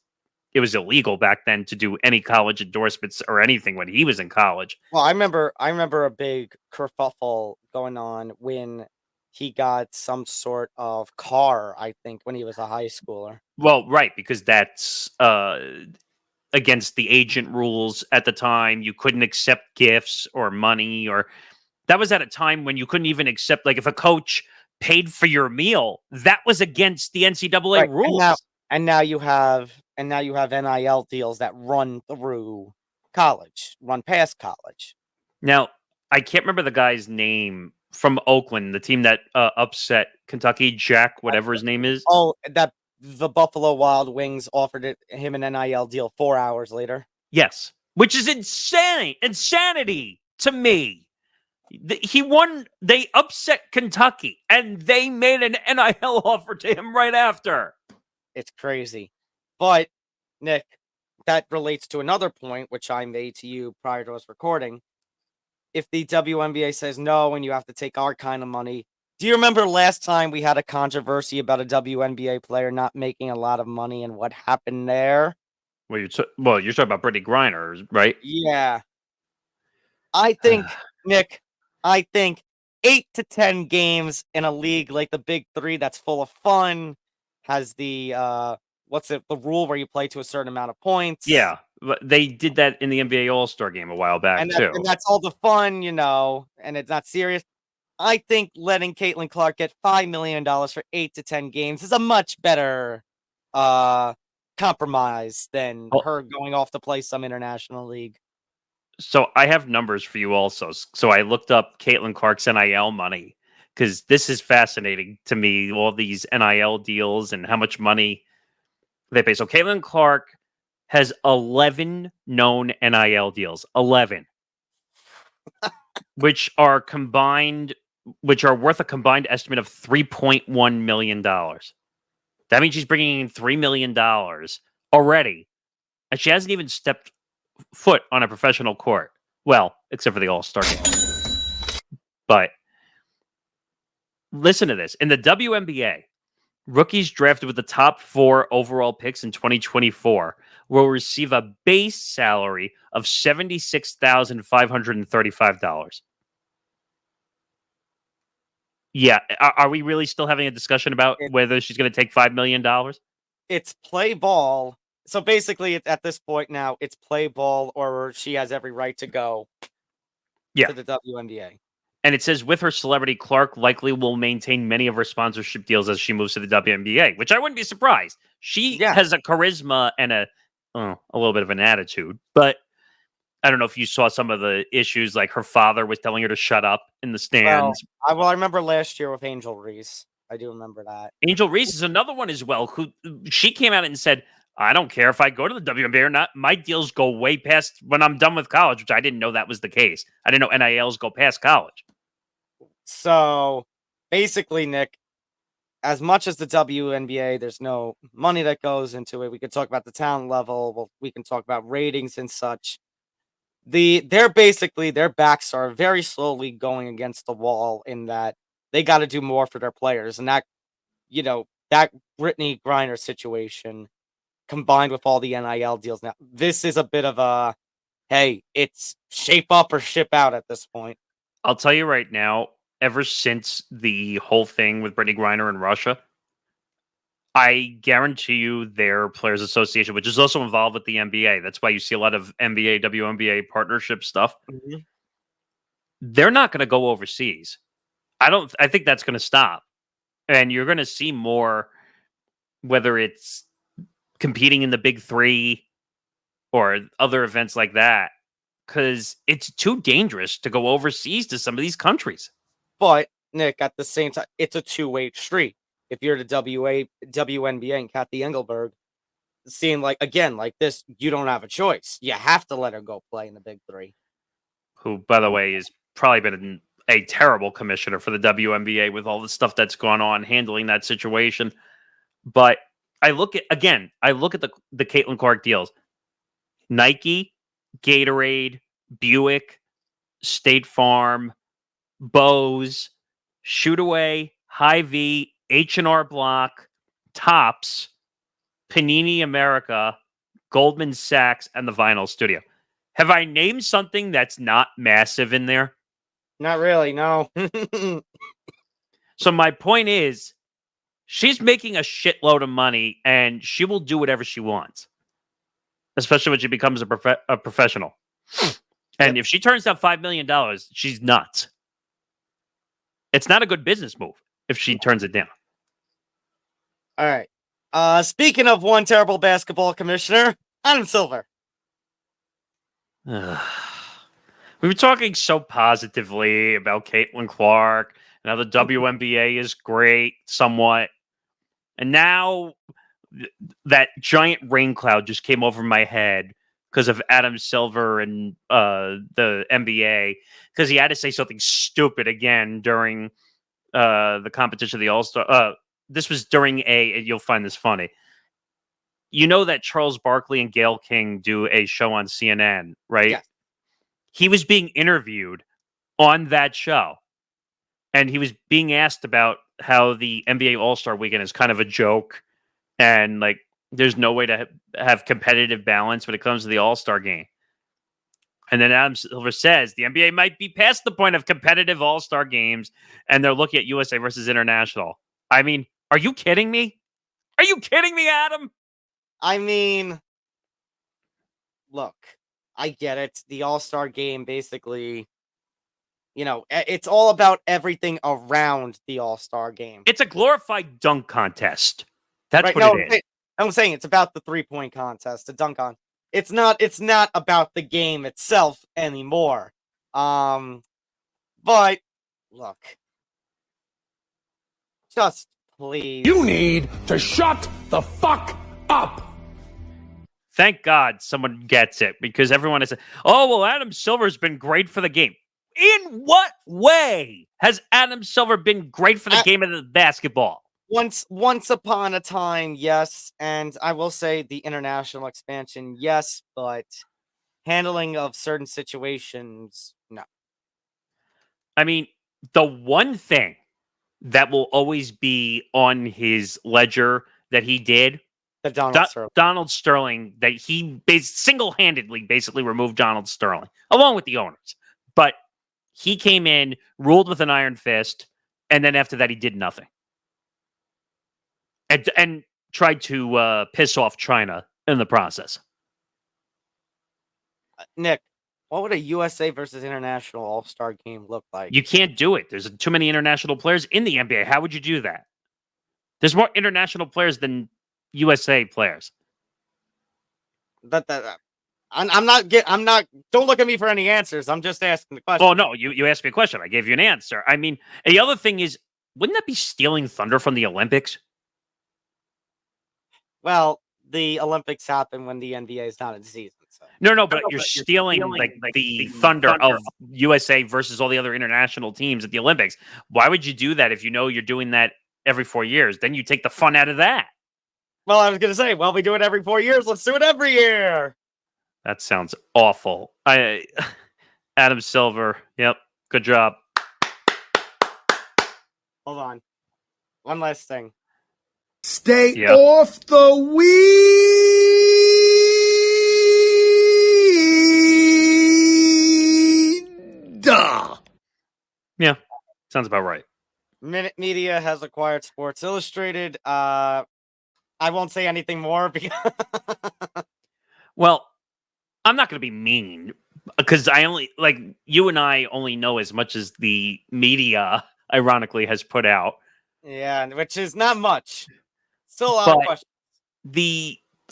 S1: it was illegal back then to do any college endorsements or anything when he was in college.
S2: Well, I remember a big kerfuffle going on when he got some sort of car, I think, when he was a high schooler.
S1: Well, right, because that's against the agent rules at the time. You couldn't accept gifts or money, or that was at a time when you couldn't even accept, like, if a coach paid for your meal, that was against the NCAA
S2: Right,
S1: rules.
S2: And now you have NIL deals that run through college, run past college.
S1: Now, I can't remember the guy's name from Oakland, the team that upset Kentucky, Jack, whatever his name is.
S2: Oh, that the Buffalo Wild Wings offered him an NIL deal 4 hours later.
S1: Yes, which is insanity to me. He won. They upset Kentucky, and they made an NIL offer to him right after.
S2: It's crazy. But, Nick, that relates to another point, which I made to you prior to us recording. If the WNBA says no and you have to take our kind of money, do you remember last time we had a controversy about a WNBA player not making a lot of money and what happened there?
S1: Well, you're talking about Brittany Griner, right?
S2: Yeah. I think, Nick, 8 to 10 games in a league like the Big Three that's full of fun, has the the rule where you play to a certain amount of points.
S1: Yeah, they did that in the NBA All-Star game a while back too.
S2: And that's all the fun, and it's not serious. I think letting Caitlin Clark get $5 million for 8 to 10 games is a much better compromise than her going off to play some international league.
S1: So I have numbers for you also. So I looked up Caitlin Clark's NIL money because this is fascinating to me, all these NIL deals and how much money they pay. So Caitlin Clark has 11 known NIL deals, 11, which are combined which are worth a combined estimate of $3.1 million. That means she's bringing in $3 million already, and she hasn't even stepped foot on a professional court. Well, except for the All-Star game. But listen to this. In the WNBA, rookies drafted with the top 4 overall picks in 2024 will receive a base salary of $76,535. Yeah. Are we really still having a discussion about whether she's going to take $5 million?
S2: It's play ball. So basically, at this point now, it's play ball, or she has every right to go to the WNBA.
S1: And it says, with her celebrity, Clark likely will maintain many of her sponsorship deals as she moves to the WNBA, which I wouldn't be surprised. She has a charisma and a little bit of an attitude. But I don't know if you saw some of the issues, like her father was telling her to shut up in the stands.
S2: Well, I remember last year with Angel Reese. I do remember that.
S1: Angel Reese is another one as well, who she came out and said, I don't care if I go to the WNBA or not. My deals go way past when I'm done with college, which I didn't know that was the case. I didn't know NILs go past college.
S2: So basically, Nick, as much as the WNBA, there's no money that goes into it. We could talk about the talent level. We can talk about ratings and such. Their backs are very slowly going against the wall in that they got to do more for their players. And that Brittany Griner situation combined with all the NIL deals now, this is a bit of a, hey, it's shape up or ship out at this point.
S1: I'll tell you right now, ever since the whole thing with Brittany Griner in Russia, I guarantee you their Players Association, which is also involved with the NBA, that's why you see a lot of NBA, WNBA partnership stuff, they're not going to go overseas. I think that's going to stop. And you're going to see more, whether it's competing in the Big 3 or other events like that, because it's too dangerous to go overseas to some of these countries.
S2: But, Nick, at the same time, it's a two-way street. If you're the WNBA and Kathy Engelberg, seeing like this, you don't have a choice. You have to let her go play in the Big 3.
S1: Who, by the way, has probably been a terrible commissioner for the WNBA with all the stuff that's gone on handling that situation. But I look at the Caitlin Clark deals. Nike, Gatorade, Buick, State Farm, Bose, Shootaway, Hy-Vee, H&R Block, Topps, Panini America, Goldman Sachs, and the Vinyl Studio. Have I named something that's not massive in there?
S2: Not really, no.
S1: So my point is, she's making a shitload of money, and she will do whatever she wants, especially when she becomes a professional. And if she turns down $5 million, she's nuts. It's not a good business move if she turns it down.
S2: All right. Speaking of one terrible basketball commissioner, Adam Silver.
S1: We were talking so positively about Caitlin Clark and how the WNBA is great, somewhat. And now that giant rain cloud just came over my head because of Adam Silver and the NBA, because he had to say something stupid again during the competition of the All-Star. This was during you'll find this funny. You know that Charles Barkley and Gayle King do a show on CNN, right?
S2: Yes.
S1: He was being interviewed on that show, and he was being asked about how the NBA All-Star Weekend is kind of a joke, and like there's no way to have competitive balance when it comes to the All-Star game. And then Adam Silver says the NBA might be past the point of competitive All-Star games, and they're looking at USA versus International. I mean, are you kidding me? Are you kidding me, Adam?
S2: I mean, look, I get it. The All-Star game, basically, it's all about everything around the All-Star game.
S1: It's a glorified dunk contest. That's
S2: right?
S1: what it is.
S2: I'm saying it's about the 3-point contest, the dunk on. It's not about the game itself anymore. But look, just please.
S3: You need to shut the fuck up.
S1: Thank God someone gets it, because everyone is, oh, well, Adam Silver's been great for the game. In what way has Adam Silver been great for the game of the basketball?
S2: Once upon a time, yes, and I will say the international expansion, yes, but handling of certain situations, no.
S1: I mean, the one thing that will always be on his ledger that he did,
S2: The Donald Sterling.
S1: Donald Sterling, that he single-handedly basically removed Donald Sterling, along with the owners. But he came in, ruled with an iron fist, and then after that, he did nothing. And tried to piss off China in the process.
S2: Nick, what would a USA versus international all-star game look like?
S1: You can't do it. There's too many international players in the NBA. How would you do that? There's more international players than USA players.
S2: I'm not. Don't look at me for any answers. I'm just asking the question.
S1: Oh no, you asked me a question. I gave you an answer. I mean, the other thing is, wouldn't that be stealing thunder from the Olympics?
S2: Well, the Olympics happen when the NBA is not in season. So.
S1: No, but you're stealing like the thunder of USA versus all the other international teams at the Olympics. Why would you do that if you know you're doing that every 4 years? Then you take the fun out of that.
S2: Well, I was going to say, well, we do it every 4 years. Let's do it every year.
S1: That sounds awful. Adam Silver. Yep. Good job.
S2: Hold on. One last thing.
S3: Stay off the weed.
S1: Yeah. Sounds about right.
S2: Minute Media has acquired Sports Illustrated. I won't say anything more because
S1: well, I'm not going to be mean because you and I only know as much as the media, ironically, has put out.
S2: Yeah, which is not much. Still a lot of questions.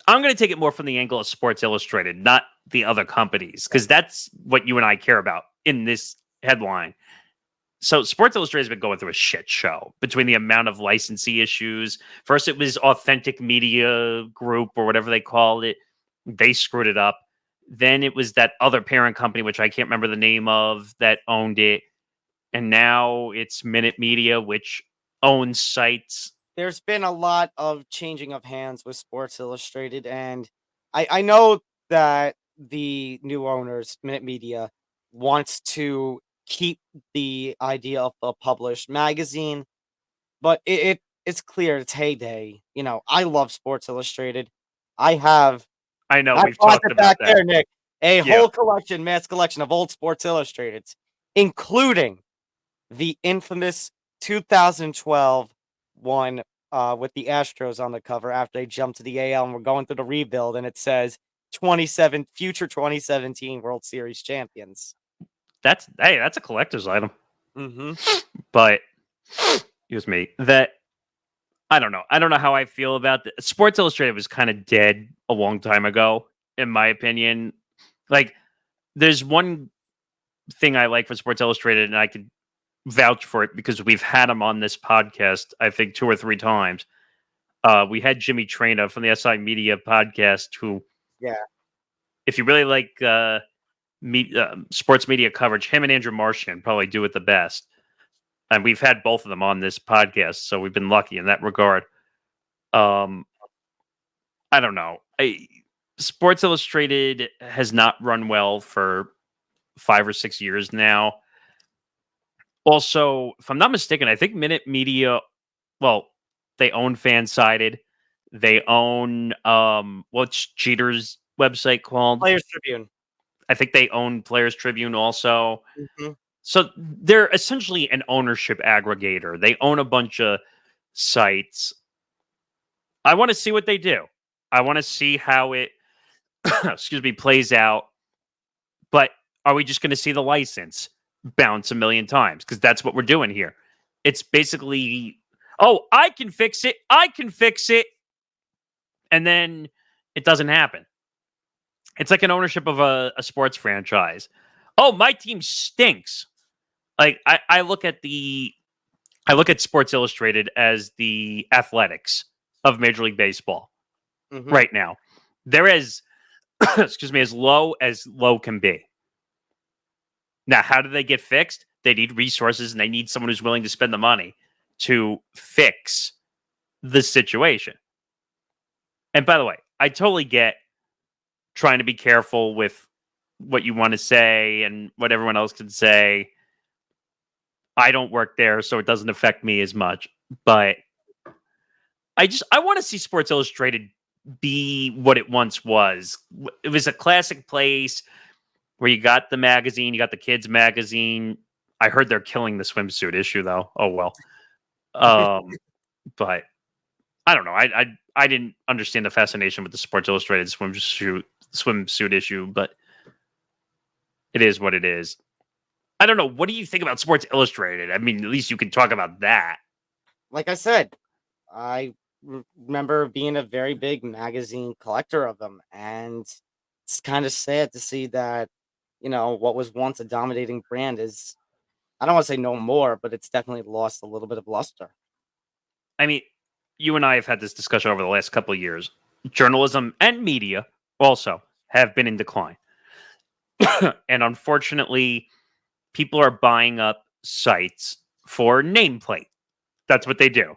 S1: I'm going to take it more from the angle of Sports Illustrated, not the other companies, because that's what you and I care about in this headline. So Sports Illustrated has been going through a shit show between the amount of licensee issues. First, it was Authentic Media Group or whatever they called it. They screwed it up. Then it was that other parent company, which I can't remember the name of, that owned it. And now it's Minute Media, which owns sites.
S2: There's been a lot of changing of hands with Sports Illustrated. And I know that the new owners, Minute Media, wants to keep the idea of a published magazine, but it's clear it's heyday. You know, I love Sports Illustrated. I know
S1: we've talked about that.
S2: There, Nick. Whole collection, mass collection of old Sports Illustrateds, including the infamous 2012 one with the Astros on the cover after they jumped to the AL and were going through the rebuild, and it says future 2017 World Series champions.
S1: That's a collector's item.
S2: Mm-hmm.
S1: But excuse me, I don't know. I don't know how I feel about that. Sports Illustrated was kind of dead a long time ago, in my opinion. Like, there's one thing I like for Sports Illustrated, and I could vouch for it because we've had him on this podcast, I think 2 or 3 times. We had Jimmy Traina from the SI Media podcast, who, if you really like sports media coverage, him and Andrew Martian probably do it the best. And we've had both of them on this podcast, so we've been lucky in that regard. I don't know. Sports Illustrated has not run well for 5 or 6 years now. Also, if I'm not mistaken, I think Minute Media, well, they own Fansided. They own, what's Jeter's website called?
S2: Players Tribune.
S1: I think they own Players Tribune also.
S2: Mm-hmm.
S1: So they're essentially an ownership aggregator. They own a bunch of sites. I want to see what they do. I want to see how it, plays out. But are we just going to see the license bounce a million times? Because that's what we're doing here. It's basically, I can fix it. I can fix it. And then it doesn't happen. It's like an ownership of a sports franchise. Oh, my team stinks. Like I look at Sports Illustrated as the Athletics of Major League Baseball right now. They're as, as low can be. Now, how do they get fixed? They need resources and they need someone who's willing to spend the money to fix the situation. And by the way, I totally get trying to be careful with what you want to say and what everyone else can say. I don't work there, so it doesn't affect me as much. But I want to see Sports Illustrated be what it once was. It was a classic place where you got the magazine, you got the kids magazine. I heard they're killing the swimsuit issue though. Oh well. But I don't know. I didn't understand the fascination with the Sports Illustrated swimsuit issue, but it is what it is. I don't know. What do you think about Sports Illustrated? I mean, at least you can talk about that.
S2: Like I said, I remember being a very big magazine collector of them, and it's kind of sad to see that, what was once a dominating brand is, I don't want to say no more, but it's definitely lost a little bit of luster.
S1: I mean, you and I have had this discussion over the last couple of years. Journalism and media also have been in decline. And unfortunately, people are buying up sites for nameplate. That's what they do.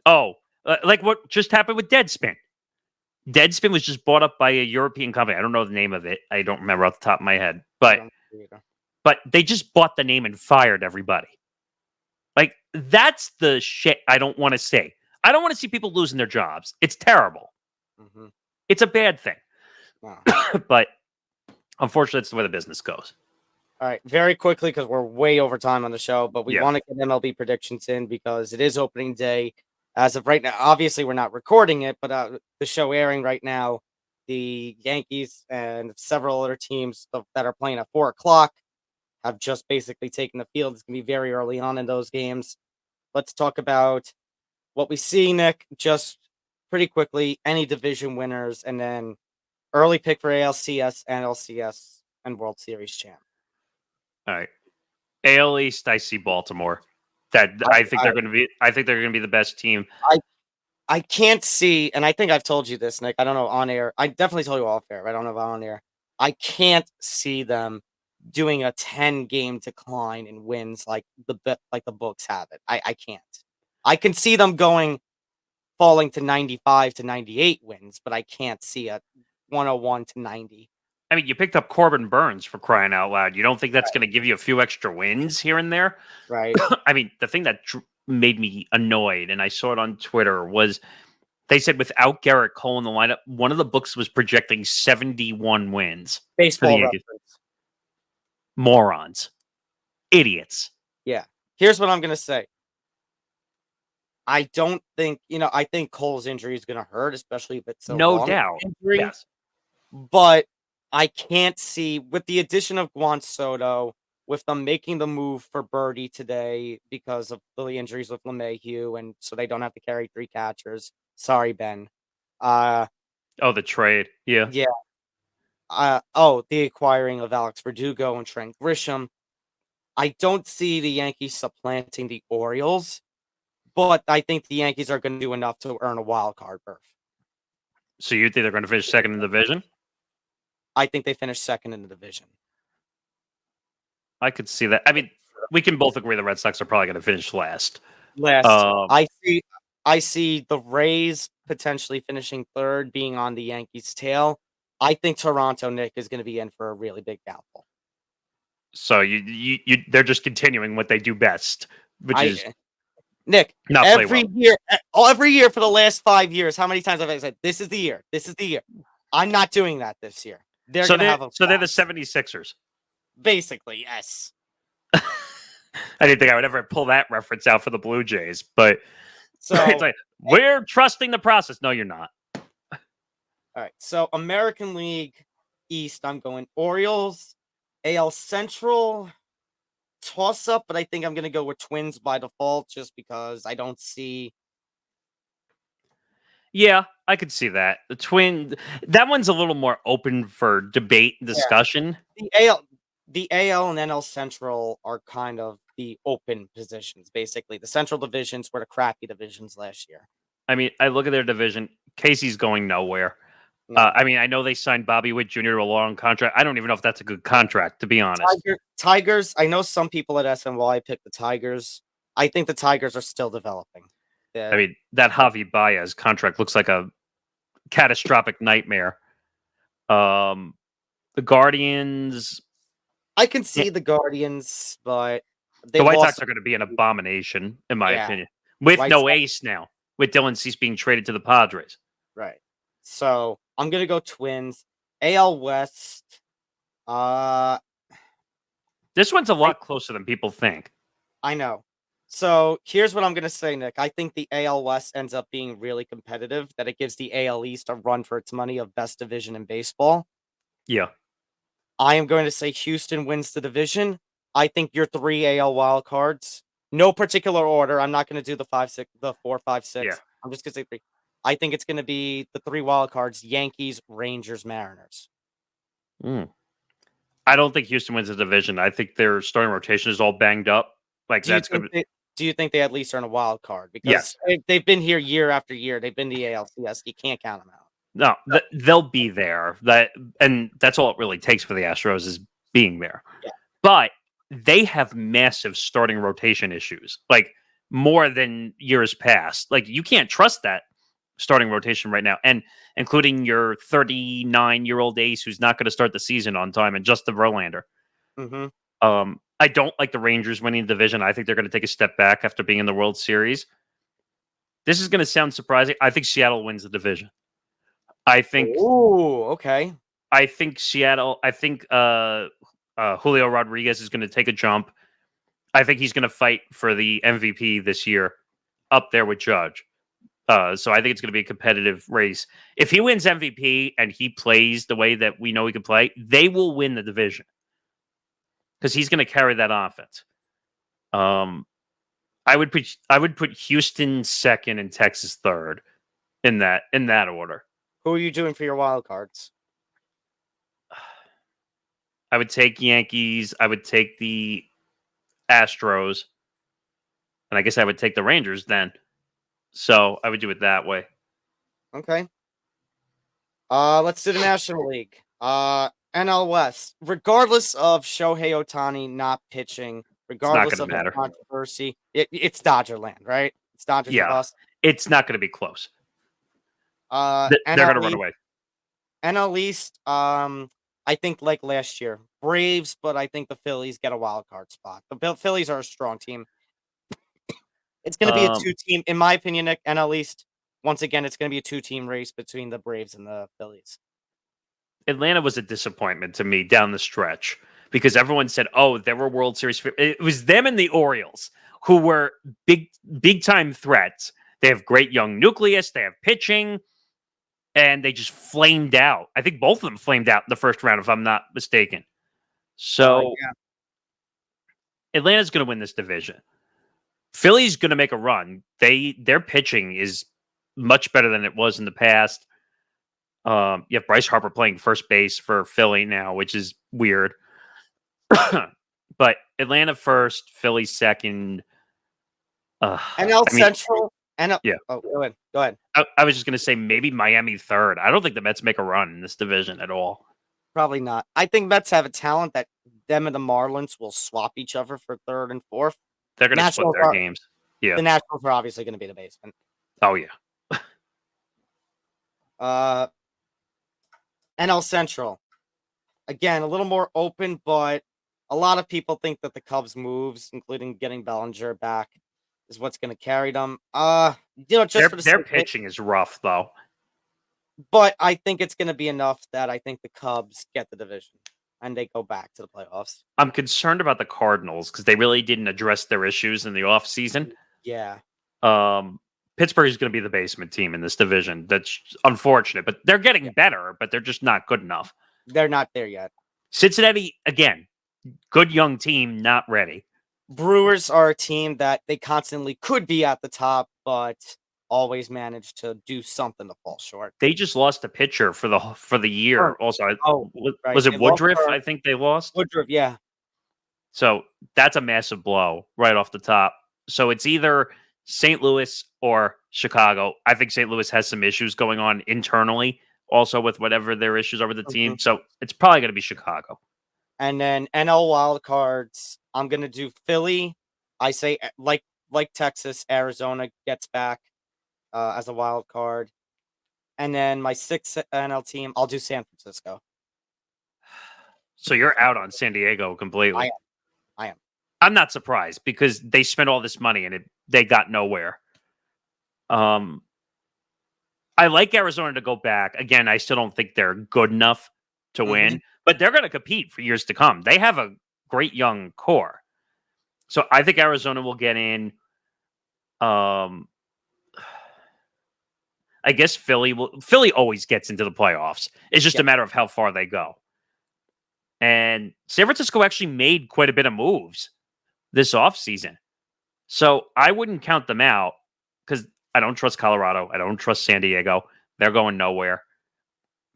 S1: Oh, like what just happened with Deadspin. Deadspin was just bought up by a European company. I don't know the name of it. I don't remember off the top of my head. But they just bought the name and fired everybody. Like, that's the shit I don't want to see. I don't want to see people losing their jobs. It's terrible.
S2: Mm-hmm.
S1: It's a bad thing.
S2: Wow.
S1: But unfortunately, it's the way the business goes.
S2: All right, very quickly, because we're way over time on the show, but we
S1: Yeah.
S2: want to get MLB predictions in because it is opening day. As of right now, obviously we're not recording it, but the show airing right now, the Yankees and several other teams that are playing at 4 o'clock have just basically taken the field. It's going to be very early on in those games. Let's talk about what we see, Nick, just pretty quickly, any division winners, and then early pick for ALCS, NLCS, and World Series champ.
S1: All right. AL East, I see Baltimore. I think they're going to be the best team.
S2: I can't see, and I think I've told you this, Nick. I don't know on air. I definitely told you off air. I don't know about on air. I can't see them doing a 10-game decline in wins like the books have it. I can't. I can see them falling to 95 to 98 wins, but I can't see a 101 to 90.
S1: I mean, you picked up Corbin Burns, for crying out loud. You don't think that's going to give you a few extra wins here and there?
S2: Right.
S1: I mean, the thing that made me annoyed, and I saw it on Twitter, was they said without Garrett Cole in the lineup, one of the books was projecting 71 wins.
S2: Baseball reference.
S1: Morons. Idiots.
S2: Yeah. Here's what I'm going to say. I don't think, I think Cole's injury is going to hurt, especially if it's
S1: no doubt.
S2: Injury.
S1: Yes.
S2: But I can't see, with the addition of Juan Soto, with them making the move for Birdie today because of the injuries with LeMahieu, and so they don't have to carry 3 catchers. Sorry, Ben.
S1: The trade. Yeah.
S2: Yeah. The acquiring of Alex Verdugo and Trent Grisham. I don't see the Yankees supplanting the Orioles, but I think the Yankees are going to do enough to earn a wild card berth.
S1: So you think they're going to finish second in the division? I
S2: think they finished second in the division.
S1: I could see that. I mean, we can both agree the Red Sox are probably going to finish last.
S2: I see the Rays potentially finishing third, being on the Yankees' tail. I think Toronto, Nick, is going to be in for a really big downfall.
S1: So they're just continuing what they do best, which is
S2: Nick.
S1: Not
S2: every year for the last 5 years, how many times have I said this is the year? This is the year. I'm not doing that this year. They're the
S1: 76ers.
S2: Basically, yes.
S1: I didn't think I would ever pull that reference out for the Blue Jays, but
S2: so
S1: it's like, we're trusting the process. No, you're not.
S2: All right. So American League East, I'm going Orioles. AL Central, toss up, but I think I'm going to go with Twins by default just because I don't see.
S1: Yeah, I could see that. That one's a little more open for debate and discussion.
S2: Yeah. The AL and NL Central are kind of the open positions, basically. The Central divisions were the crappy divisions last year.
S1: I mean, I look at their division. Casey's going nowhere.
S2: No.
S1: I mean, I know they signed Bobby Witt Jr. to a long contract. I don't even know if that's a good contract, to be honest.
S2: Tigers. I know some people at SNY picked the Tigers. I think the Tigers are still developing.
S1: I mean, that Javi Baez contract looks like a catastrophic nightmare. The Guardians.
S2: I can see the Guardians, but
S1: The White Sox are going to be an abomination, in my opinion. With
S2: White
S1: no
S2: Sox.
S1: ace now, with Dylan Cease being traded to the Padres.
S2: Right. So I'm gonna go Twins. AL West.
S1: This one's a lot closer than people think.
S2: I know. So here's what I'm gonna say, Nick. I think the AL West ends up being really competitive. That it gives the AL East a run for its money of best division in baseball.
S1: Yeah.
S2: I am going to say Houston wins the division. I think your 3 AL wild cards. No particular order. I'm not going to do the 4, 5, 6.
S1: Yeah.
S2: I'm just going to say 3. I think it's going to be the 3 wild cards: Yankees, Rangers, Mariners.
S1: I don't think Houston wins the division. I think their starting rotation is all banged up. Like
S2: Do you think they at least earn a wild card? Because
S1: Yes.
S2: they've been here year after year. They've been the ALCS. You can't count them out.
S1: No, they'll be there. And that's all it really takes for the Astros is being there.
S2: Yeah.
S1: But they have massive starting rotation issues, like more than years past. Like you can't trust that starting rotation right now, and including your 39-year-old ace who's not going to start the season on time, and Justin Verlander.
S2: Mm-hmm.
S1: I don't like the Rangers winning the division. I think they're going to take a step back after being in the World Series. This is going to sound surprising. I think Seattle wins the division. I think.
S2: Ooh, okay.
S1: I think Seattle. I think Julio Rodriguez is going to take a jump. I think he's going to fight for the MVP this year, up there with Judge. So I think it's going to be a competitive race. If he wins MVP and he plays the way that we know he can play, they will win the division because he's going to carry that offense. I would put Houston second and Texas third in that order.
S2: Who are you doing for your wild cards?
S1: I would take Yankees. I would take the Astros. And I guess I would take the Rangers then. So I would do it that way.
S2: Okay. Let's do the National League. NL West. Regardless of Shohei Ohtani not pitching, regardless of the controversy, it's Dodger land, right? It's Dodgers for us.
S1: It's not going to be close. They're going to run away.
S2: NL East, I think like last year, Braves, but I think the Phillies get a wild card spot. The Phillies are a strong team. It's going to be a 2-team, in my opinion, Nick, NL East. Once again, it's going to be a 2-team race between the Braves and the Phillies.
S1: Atlanta was a disappointment to me down the stretch because everyone said, "Oh, there were World Series." It was them and the Orioles who were big time threats. They have great young nucleus. They have pitching. And they just flamed out. I think both of them flamed out in the first round, if I'm not mistaken. So Atlanta's going to win this division. Philly's going to make a run. Their pitching is much better than it was in the past. You have Bryce Harper playing first base for Philly now, which is weird. But Atlanta first, Philly second.
S2: Central.
S1: Yeah.
S2: Oh, go ahead.
S1: I was just going to say maybe Miami third. I don't think the Mets make a run in this division at all.
S2: Probably not. I think Mets have a talent that them and the Marlins will swap each other for third and fourth.
S1: They're going to split their games. Yeah.
S2: The Nationals are obviously going to be in the basement.
S1: Oh, yeah.
S2: NL Central. Again, a little more open, but a lot of people think that the Cubs moves, including getting Bellinger back, is what's going to carry them.
S1: Their pitching is rough, though.
S2: But I think it's going to be enough that I think the Cubs get the division and they go back to the playoffs.
S1: I'm concerned about the Cardinals because they really didn't address their issues in the offseason.
S2: Yeah.
S1: Pittsburgh is going to be the basement team in this division. That's unfortunate, but they're getting better, but they're just not good enough.
S2: They're not there yet.
S1: Cincinnati, again, good young team, not ready.
S2: Brewers are a team that they constantly could be at the top, but always manage to do something to fall short.
S1: They just lost a pitcher for the year. Also,
S2: right.
S1: Was it Woodruff? I think they lost
S2: Woodruff. Yeah.
S1: So that's a massive blow right off the top. So it's either St. Louis or Chicago. I think St. Louis has some issues going on internally also with whatever their issues are with the team.
S2: Mhm.
S1: So it's probably going to be Chicago.
S2: And then NL wild cards, I'm gonna do Philly. I say like Texas, Arizona gets back as a wild card. And then my sixth NL team, I'll do San Francisco.
S1: So you're out on San Diego completely.
S2: I am.
S1: I'm not surprised because they spent all this money and they got nowhere. I like Arizona to go back. Again, I still don't think they're good enough to win, but they're going to compete for years to come. They have a great young core. So I think Arizona will get in. I guess Philly always gets into the playoffs. It's just a matter of how far they go. And San Francisco actually made quite a bit of moves this offseason. So I wouldn't count them out because I don't trust Colorado. I don't trust San Diego. They're going nowhere.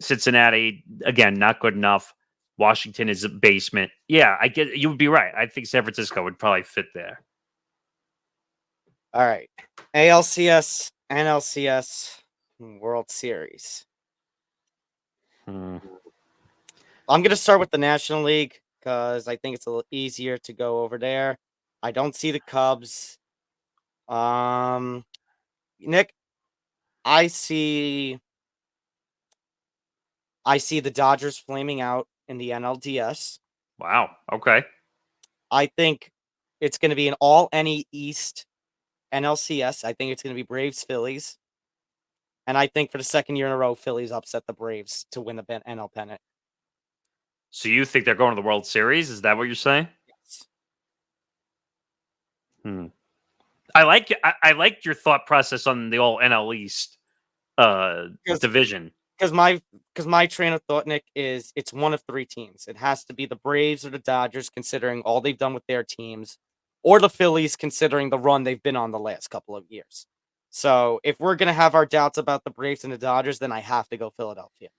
S1: Cincinnati, again, not good enough. Washington is a basement. Yeah, I get you would be right. I think San Francisco would probably fit there.
S2: All right. ALCS, NLCS, World Series.
S1: Hmm.
S2: I'm going to start with the National League because I think it's a little easier to go over there. I don't see the Cubs. Nick, I see the Dodgers flaming out in the NLDS.
S1: Wow. Okay.
S2: I think it's going to be an all NE East NLCS. I think it's going to be Braves Phillies. And I think for the second year in a row, Phillies upset the Braves to win the NL pennant.
S1: So you think they're going to the World Series? Is that what you're saying?
S2: Yes.
S1: I like your thought process on the all NL East division.
S2: Because my train of thought, Nick, is it's one of three teams. It has to be the Braves or the Dodgers, considering all they've done with their teams, or the Phillies, considering the run they've been on the last couple of years. So if we're gonna have our doubts about the Braves and the Dodgers, then I have to go Philadelphia.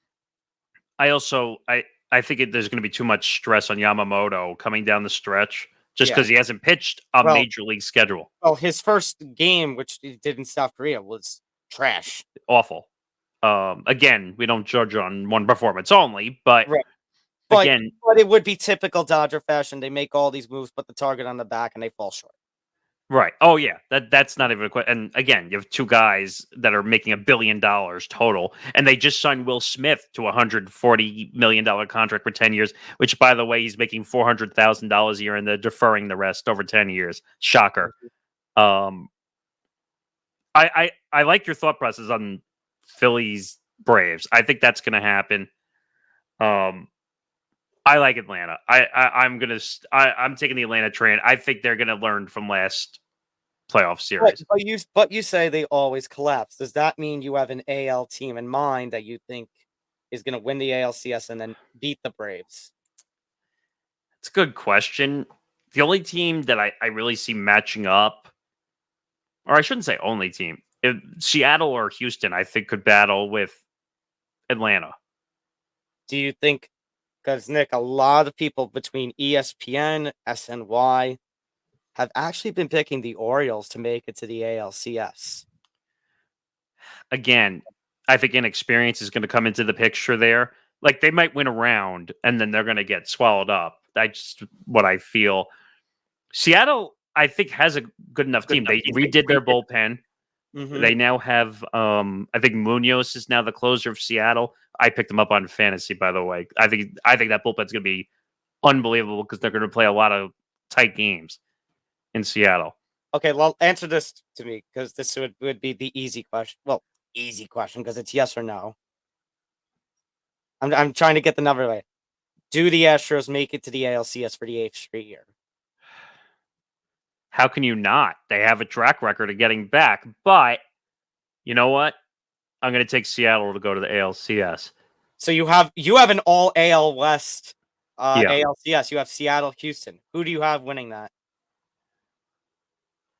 S1: I think there's going to be too much stress on Yamamoto coming down the stretch just
S2: Yeah.
S1: because he hasn't pitched a
S2: Well-
S1: major league schedule.
S2: Well, his first game, which he did in South Korea, was trash.
S1: Awful. Again, we don't judge on one performance only, but
S2: Right. But,
S1: again,
S2: but it would be typical Dodger fashion. They make all these moves, put the target on the back, and they fall short.
S1: right. Oh yeah, that's not even a question. And again, you have two guys that are making $1 billion total, and they just signed Will Smith to a $140 million contract for 10 years. Which, by the way, he's making $400,000 a year, and they're deferring the rest over 10 years. Shocker. I like your thought process on Phillies Braves. I think that's going to happen. I like Atlanta. I'm taking the Atlanta train. I think they're going to learn from last playoff series.
S2: But you say they always collapse. Does that mean you have an AL team in mind that you think is going to win the ALCS and then beat the Braves?
S1: It's a good question. The only team that I really see matching up, or I shouldn't say only team, Seattle or Houston, I think could battle with Atlanta.
S2: Do you think? Because Nick, a lot of people between ESPN, SNY have actually been picking the Orioles to make it to the ALCS.
S1: Again, I think inexperience is going to come into the picture there. Like they might win a round and then they're going to get swallowed up. That's what I feel. Seattle, I think, has a good enough team. They redid their bullpen.
S2: Mhm.
S1: They now have, I think Munoz is now the closer of Seattle. I picked him up on fantasy, by the way. I think that bullpen's going to be unbelievable because they're going to play a lot of tight games in Seattle.
S2: Okay, well, answer this to me because this would be the easy question. Well, easy question because it's yes or no. I'm trying to get the number right. Do the Astros make it to the ALCS for the 8th straight year?
S1: How can you not? They have a track record of getting back. But you know what? I'm going to take Seattle to go to the ALCS.
S2: So you have an all AL West
S1: Yeah.
S2: ALCS. You have Seattle, Houston. Who do you have winning that?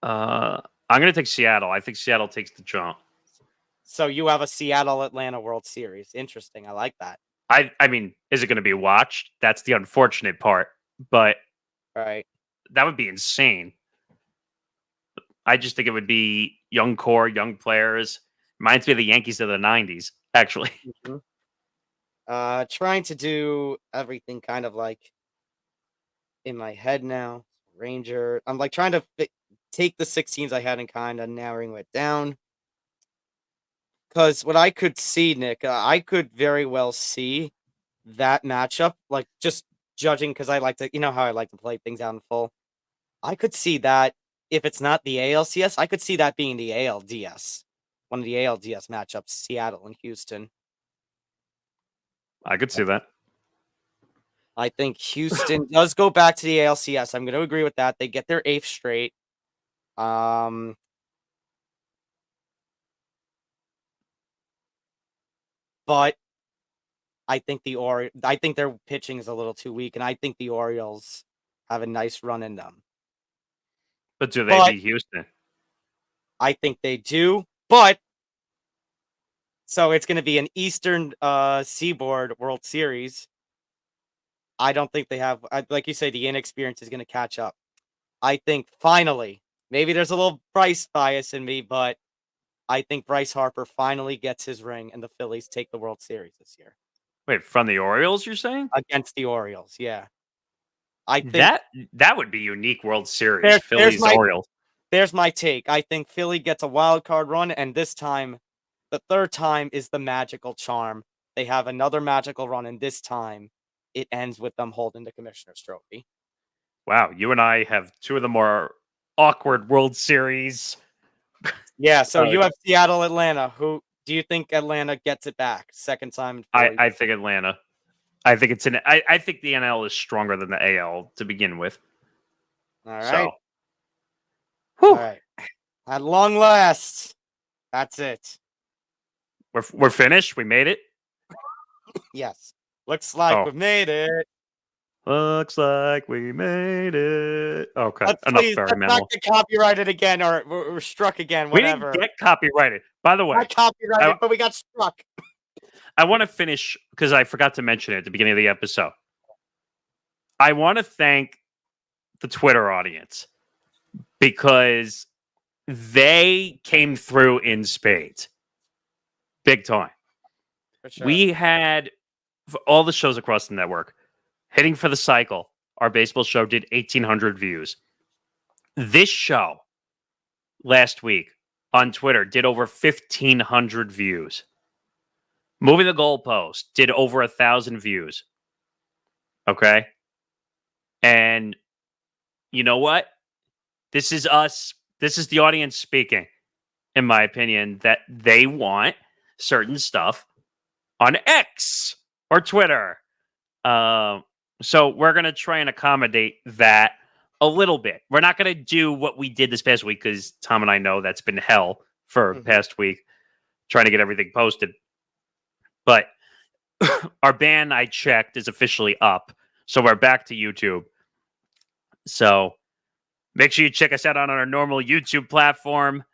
S1: I'm going to take Seattle. I think Seattle takes the jump.
S2: So you have a Seattle Atlanta World Series. Interesting. I like that.
S1: I mean, is it going to be watched? That's the unfortunate part. But
S2: All right.
S1: that would be insane. I just think it would be young core, young players. Reminds me of the Yankees of the 90s, actually.
S2: Mhm. Trying to do everything kind of like in my head now. Ranger. I'm like trying to take the 6 teams I had and kind of narrowing it down. Because what I could see, Nick, I could very well see that matchup, like just judging because I like to, you know how I like to play things out in full. I could see that if it's not the ALCS, I could see that being the ALDS, one of the ALDS matchups, Seattle and Houston.
S1: I could see that.
S2: I think Houston does go back to the ALCS. I'm going to agree with that. They get their 8th straight. But I think I think their pitching is a little too weak, and I think the Orioles have a nice run in them.
S1: But do they beat Houston?
S2: I think they do, but so it's going to be an Eastern Seaboard World Series. I don't think they have, like you say, the inexperience is going to catch up. I think finally, maybe there's a little Bryce bias in me, but I think Bryce Harper finally gets his ring and the Phillies take the World Series this year.
S1: Wait, from the Orioles, you're saying?
S2: Against the Orioles, yeah. I think
S1: that would be unique World Series, Phillies-Orioles.
S2: There's my take. I think Philly gets a wild card run, and this time, the third time is the magical charm. They have another magical run, and this time, it ends with them holding the Commissioner's Trophy.
S1: Wow, you and I have two of the more awkward World Series.
S2: Yeah, so you have Seattle, Atlanta. Who do you think Atlanta gets it back? Second time.
S1: I think Atlanta. I think I think the NL is stronger than the AL to begin with.
S2: All right.
S1: So,
S2: all right. At long last, that's it.
S1: We're finished. We made it.
S2: Yes. Looks like we've made it.
S1: Looks like we made it. Okay,
S2: let's not get copyrighted again, or we're struck again. Whatever.
S1: We didn't get copyrighted. By the way,
S2: not copyrighted, but we got struck.
S1: I want to finish because I forgot to mention it at the beginning of the episode. I want to thank the Twitter audience because they came through in spades, big time.
S2: For sure.
S1: We had all the shows across the network. Hitting for the Cycle, our baseball show did 1,800 views. This show last week on Twitter did over 1,500 views. Moving the Goalpost did over 1,000 views. Okay? And you know what? This is us. This is the audience speaking, in my opinion, that they want certain stuff on X or Twitter. So we're going to try and accommodate that a little bit. We're not going to do what we did this past week because Tom and I know that's been hell for past week, trying to get everything posted. But our ban, I checked, is officially up. So we're back to YouTube. So make sure you check us out on our normal YouTube platform,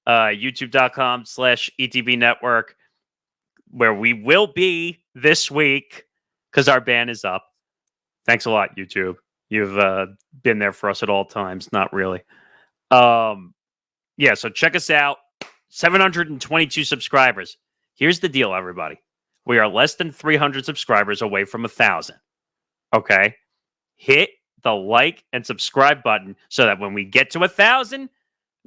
S1: youtube.com/ETB Network, where we will be this week because our ban is up. Thanks a lot, YouTube. You've been there for us at all times. Not really. Yeah, so check us out. 722 subscribers. Here's the deal, everybody. We are less than 300 subscribers away from 1,000. Okay? Hit the like and subscribe button so that when we get to 1,000,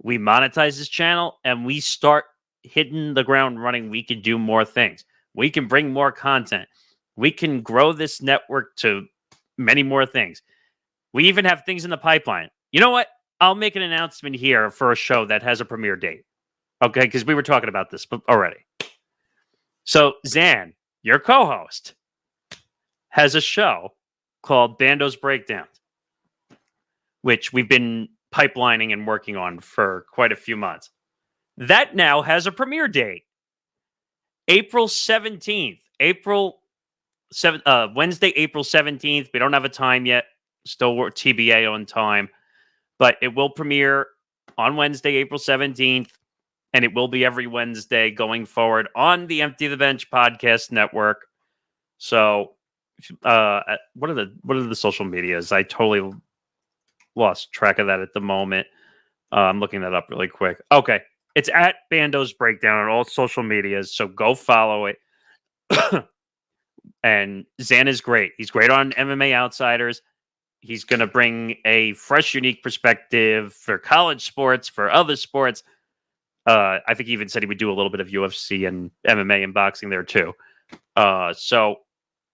S1: we monetize this channel and we start hitting the ground running. We can do more things. We can bring more content. We can grow this network to many more things. We even have things in the pipeline. You know what? I'll make an announcement here for a show that has a premiere date. Okay, because we were talking about this already. So Zan, your co-host, has a show called Bando's Breakdowns, which we've been pipelining and working on for quite a few months. That now has a premiere date. April 17th. Wednesday, April 17th. We don't have a time yet. Still TBA on time. But it will premiere on Wednesday, April 17th. And it will be every Wednesday going forward on the Empty the Bench podcast network. So, what are the social medias? I totally lost track of that at the moment. I'm looking that up really quick. Okay, it's at Bando's Breakdown on all social medias. So go follow it. And Zan is great. He's great on MMA Outsiders. He's going to bring a fresh, unique perspective for college sports, for other sports. I think he even said he would do a little bit of UFC and MMA and boxing there too. So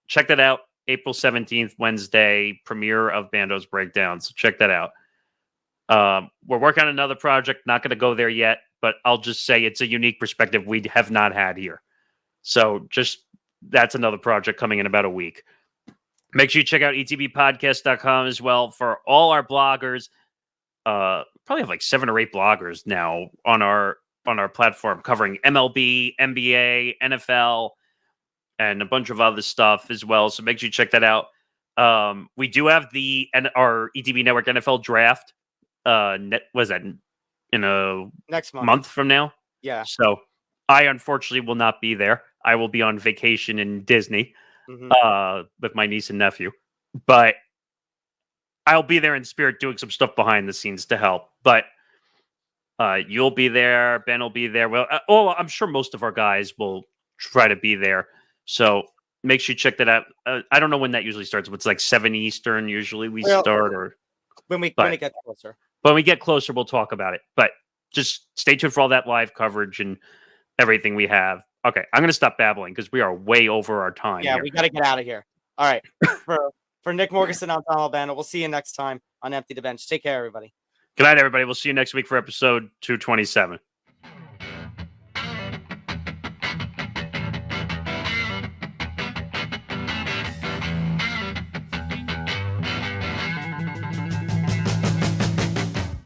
S1: check that out. April 17th, Wednesday, premiere of Bando's Breakdown. So check that out. We're working on another project. Not going to go there yet, but I'll just say it's a unique perspective we have not had here. So that's another project coming in about a week. Make sure you check out etbpodcast.com as well for all our bloggers. Probably have like 7 or 8 bloggers now on our platform covering MLB, NBA, NFL, and a bunch of other stuff as well. So make sure you check that out. We do have our ETB Network NFL draft. Was that in a
S2: Next
S1: month from now?
S2: Yeah.
S1: So I unfortunately will not be there. I will be on vacation in Disney with my niece and nephew, but I'll be there in spirit doing some stuff behind the scenes to help. But you'll be there. Ben will be there. Well, I'm sure most of our guys will try to be there. So make sure you check that out. I don't know when that usually starts. It's like 7 Eastern. Usually we start, or
S2: when it gets closer.
S1: When we get closer, we'll talk about it. But just stay tuned for all that live coverage and everything we have. Okay, I'm going to stop babbling because we are way over our time.
S2: Yeah,
S1: here.
S2: we got to get out of here. All right. For Nick Morgasen, I'm Tom Albano. We'll see you next time on Empty the Bench. Take care, everybody.
S1: Good night, everybody. We'll see you next week for episode 227.